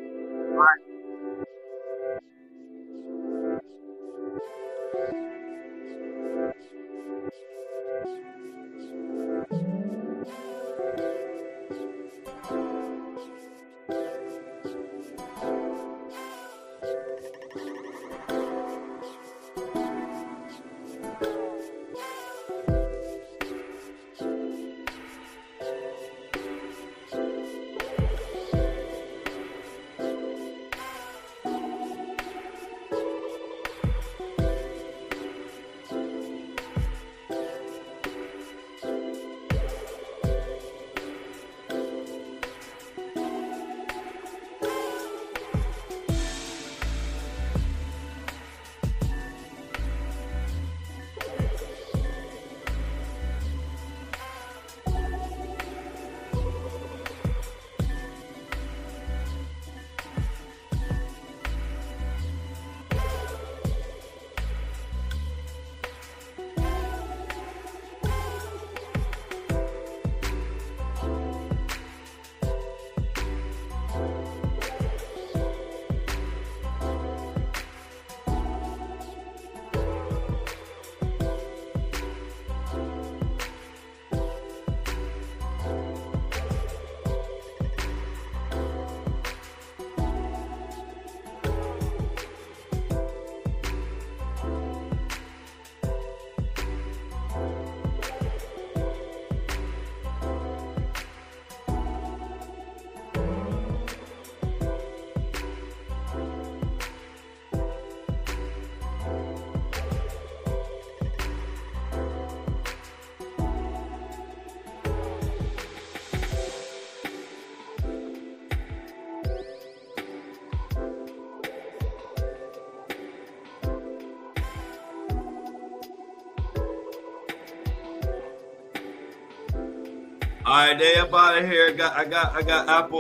Speaker 1: All right, they up out of here. I got Apple.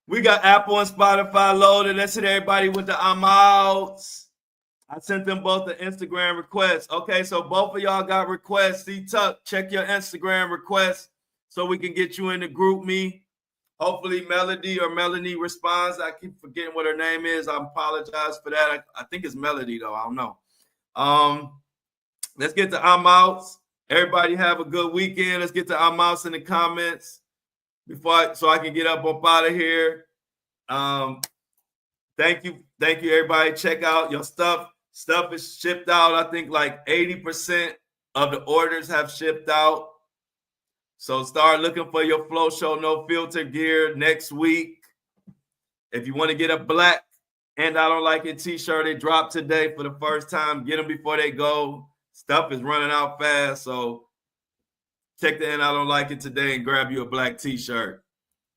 Speaker 1: We got Apple and Spotify loaded. Let's hit everybody with the I'm outs. I sent them both the Instagram requests. Okay, so both of y'all got requests. C-Tuck, check your Instagram requests so we can get you in the group me. Hopefully Melody or Melanie responds. I keep forgetting what her name is. I apologize for that. I think it's Melody, though. I don't know. Let's get to I'm outs. Everybody have a good weekend. Let's get to I'm outs in the comments so I can get up out of here. Thank you, everybody. Check out your stuff. Stuff is shipped out. I think like 80% of the orders have shipped out. So start looking for your Flo Show No Filter gear next week. If you want to get a black and I don't like it t-shirt, it dropped today for the first time. Get them before they go. Stuff is running out fast. So check the and I don't like it today and grab you a black t-shirt.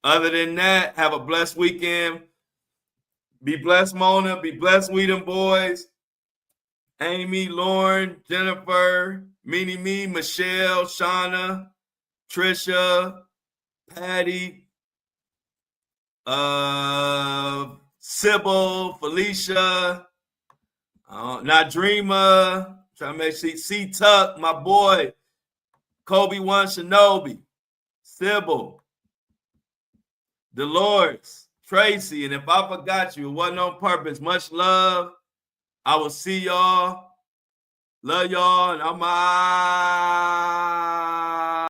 Speaker 1: Other than that, have a blessed weekend. Be blessed, Mona. Be blessed, Weedham boys. Amy, Lauren, Jennifer, Meanie Me, Michelle, Shauna, Trisha, Patty, Sybil, Felicia, Nadrima, trying to make C-Tuck, my boy, Kobe One Shinobi, Sybil, Dolores, Tracy, and if I forgot you, it wasn't on purpose. Much love. I will see y'all. Love y'all, and I'm out.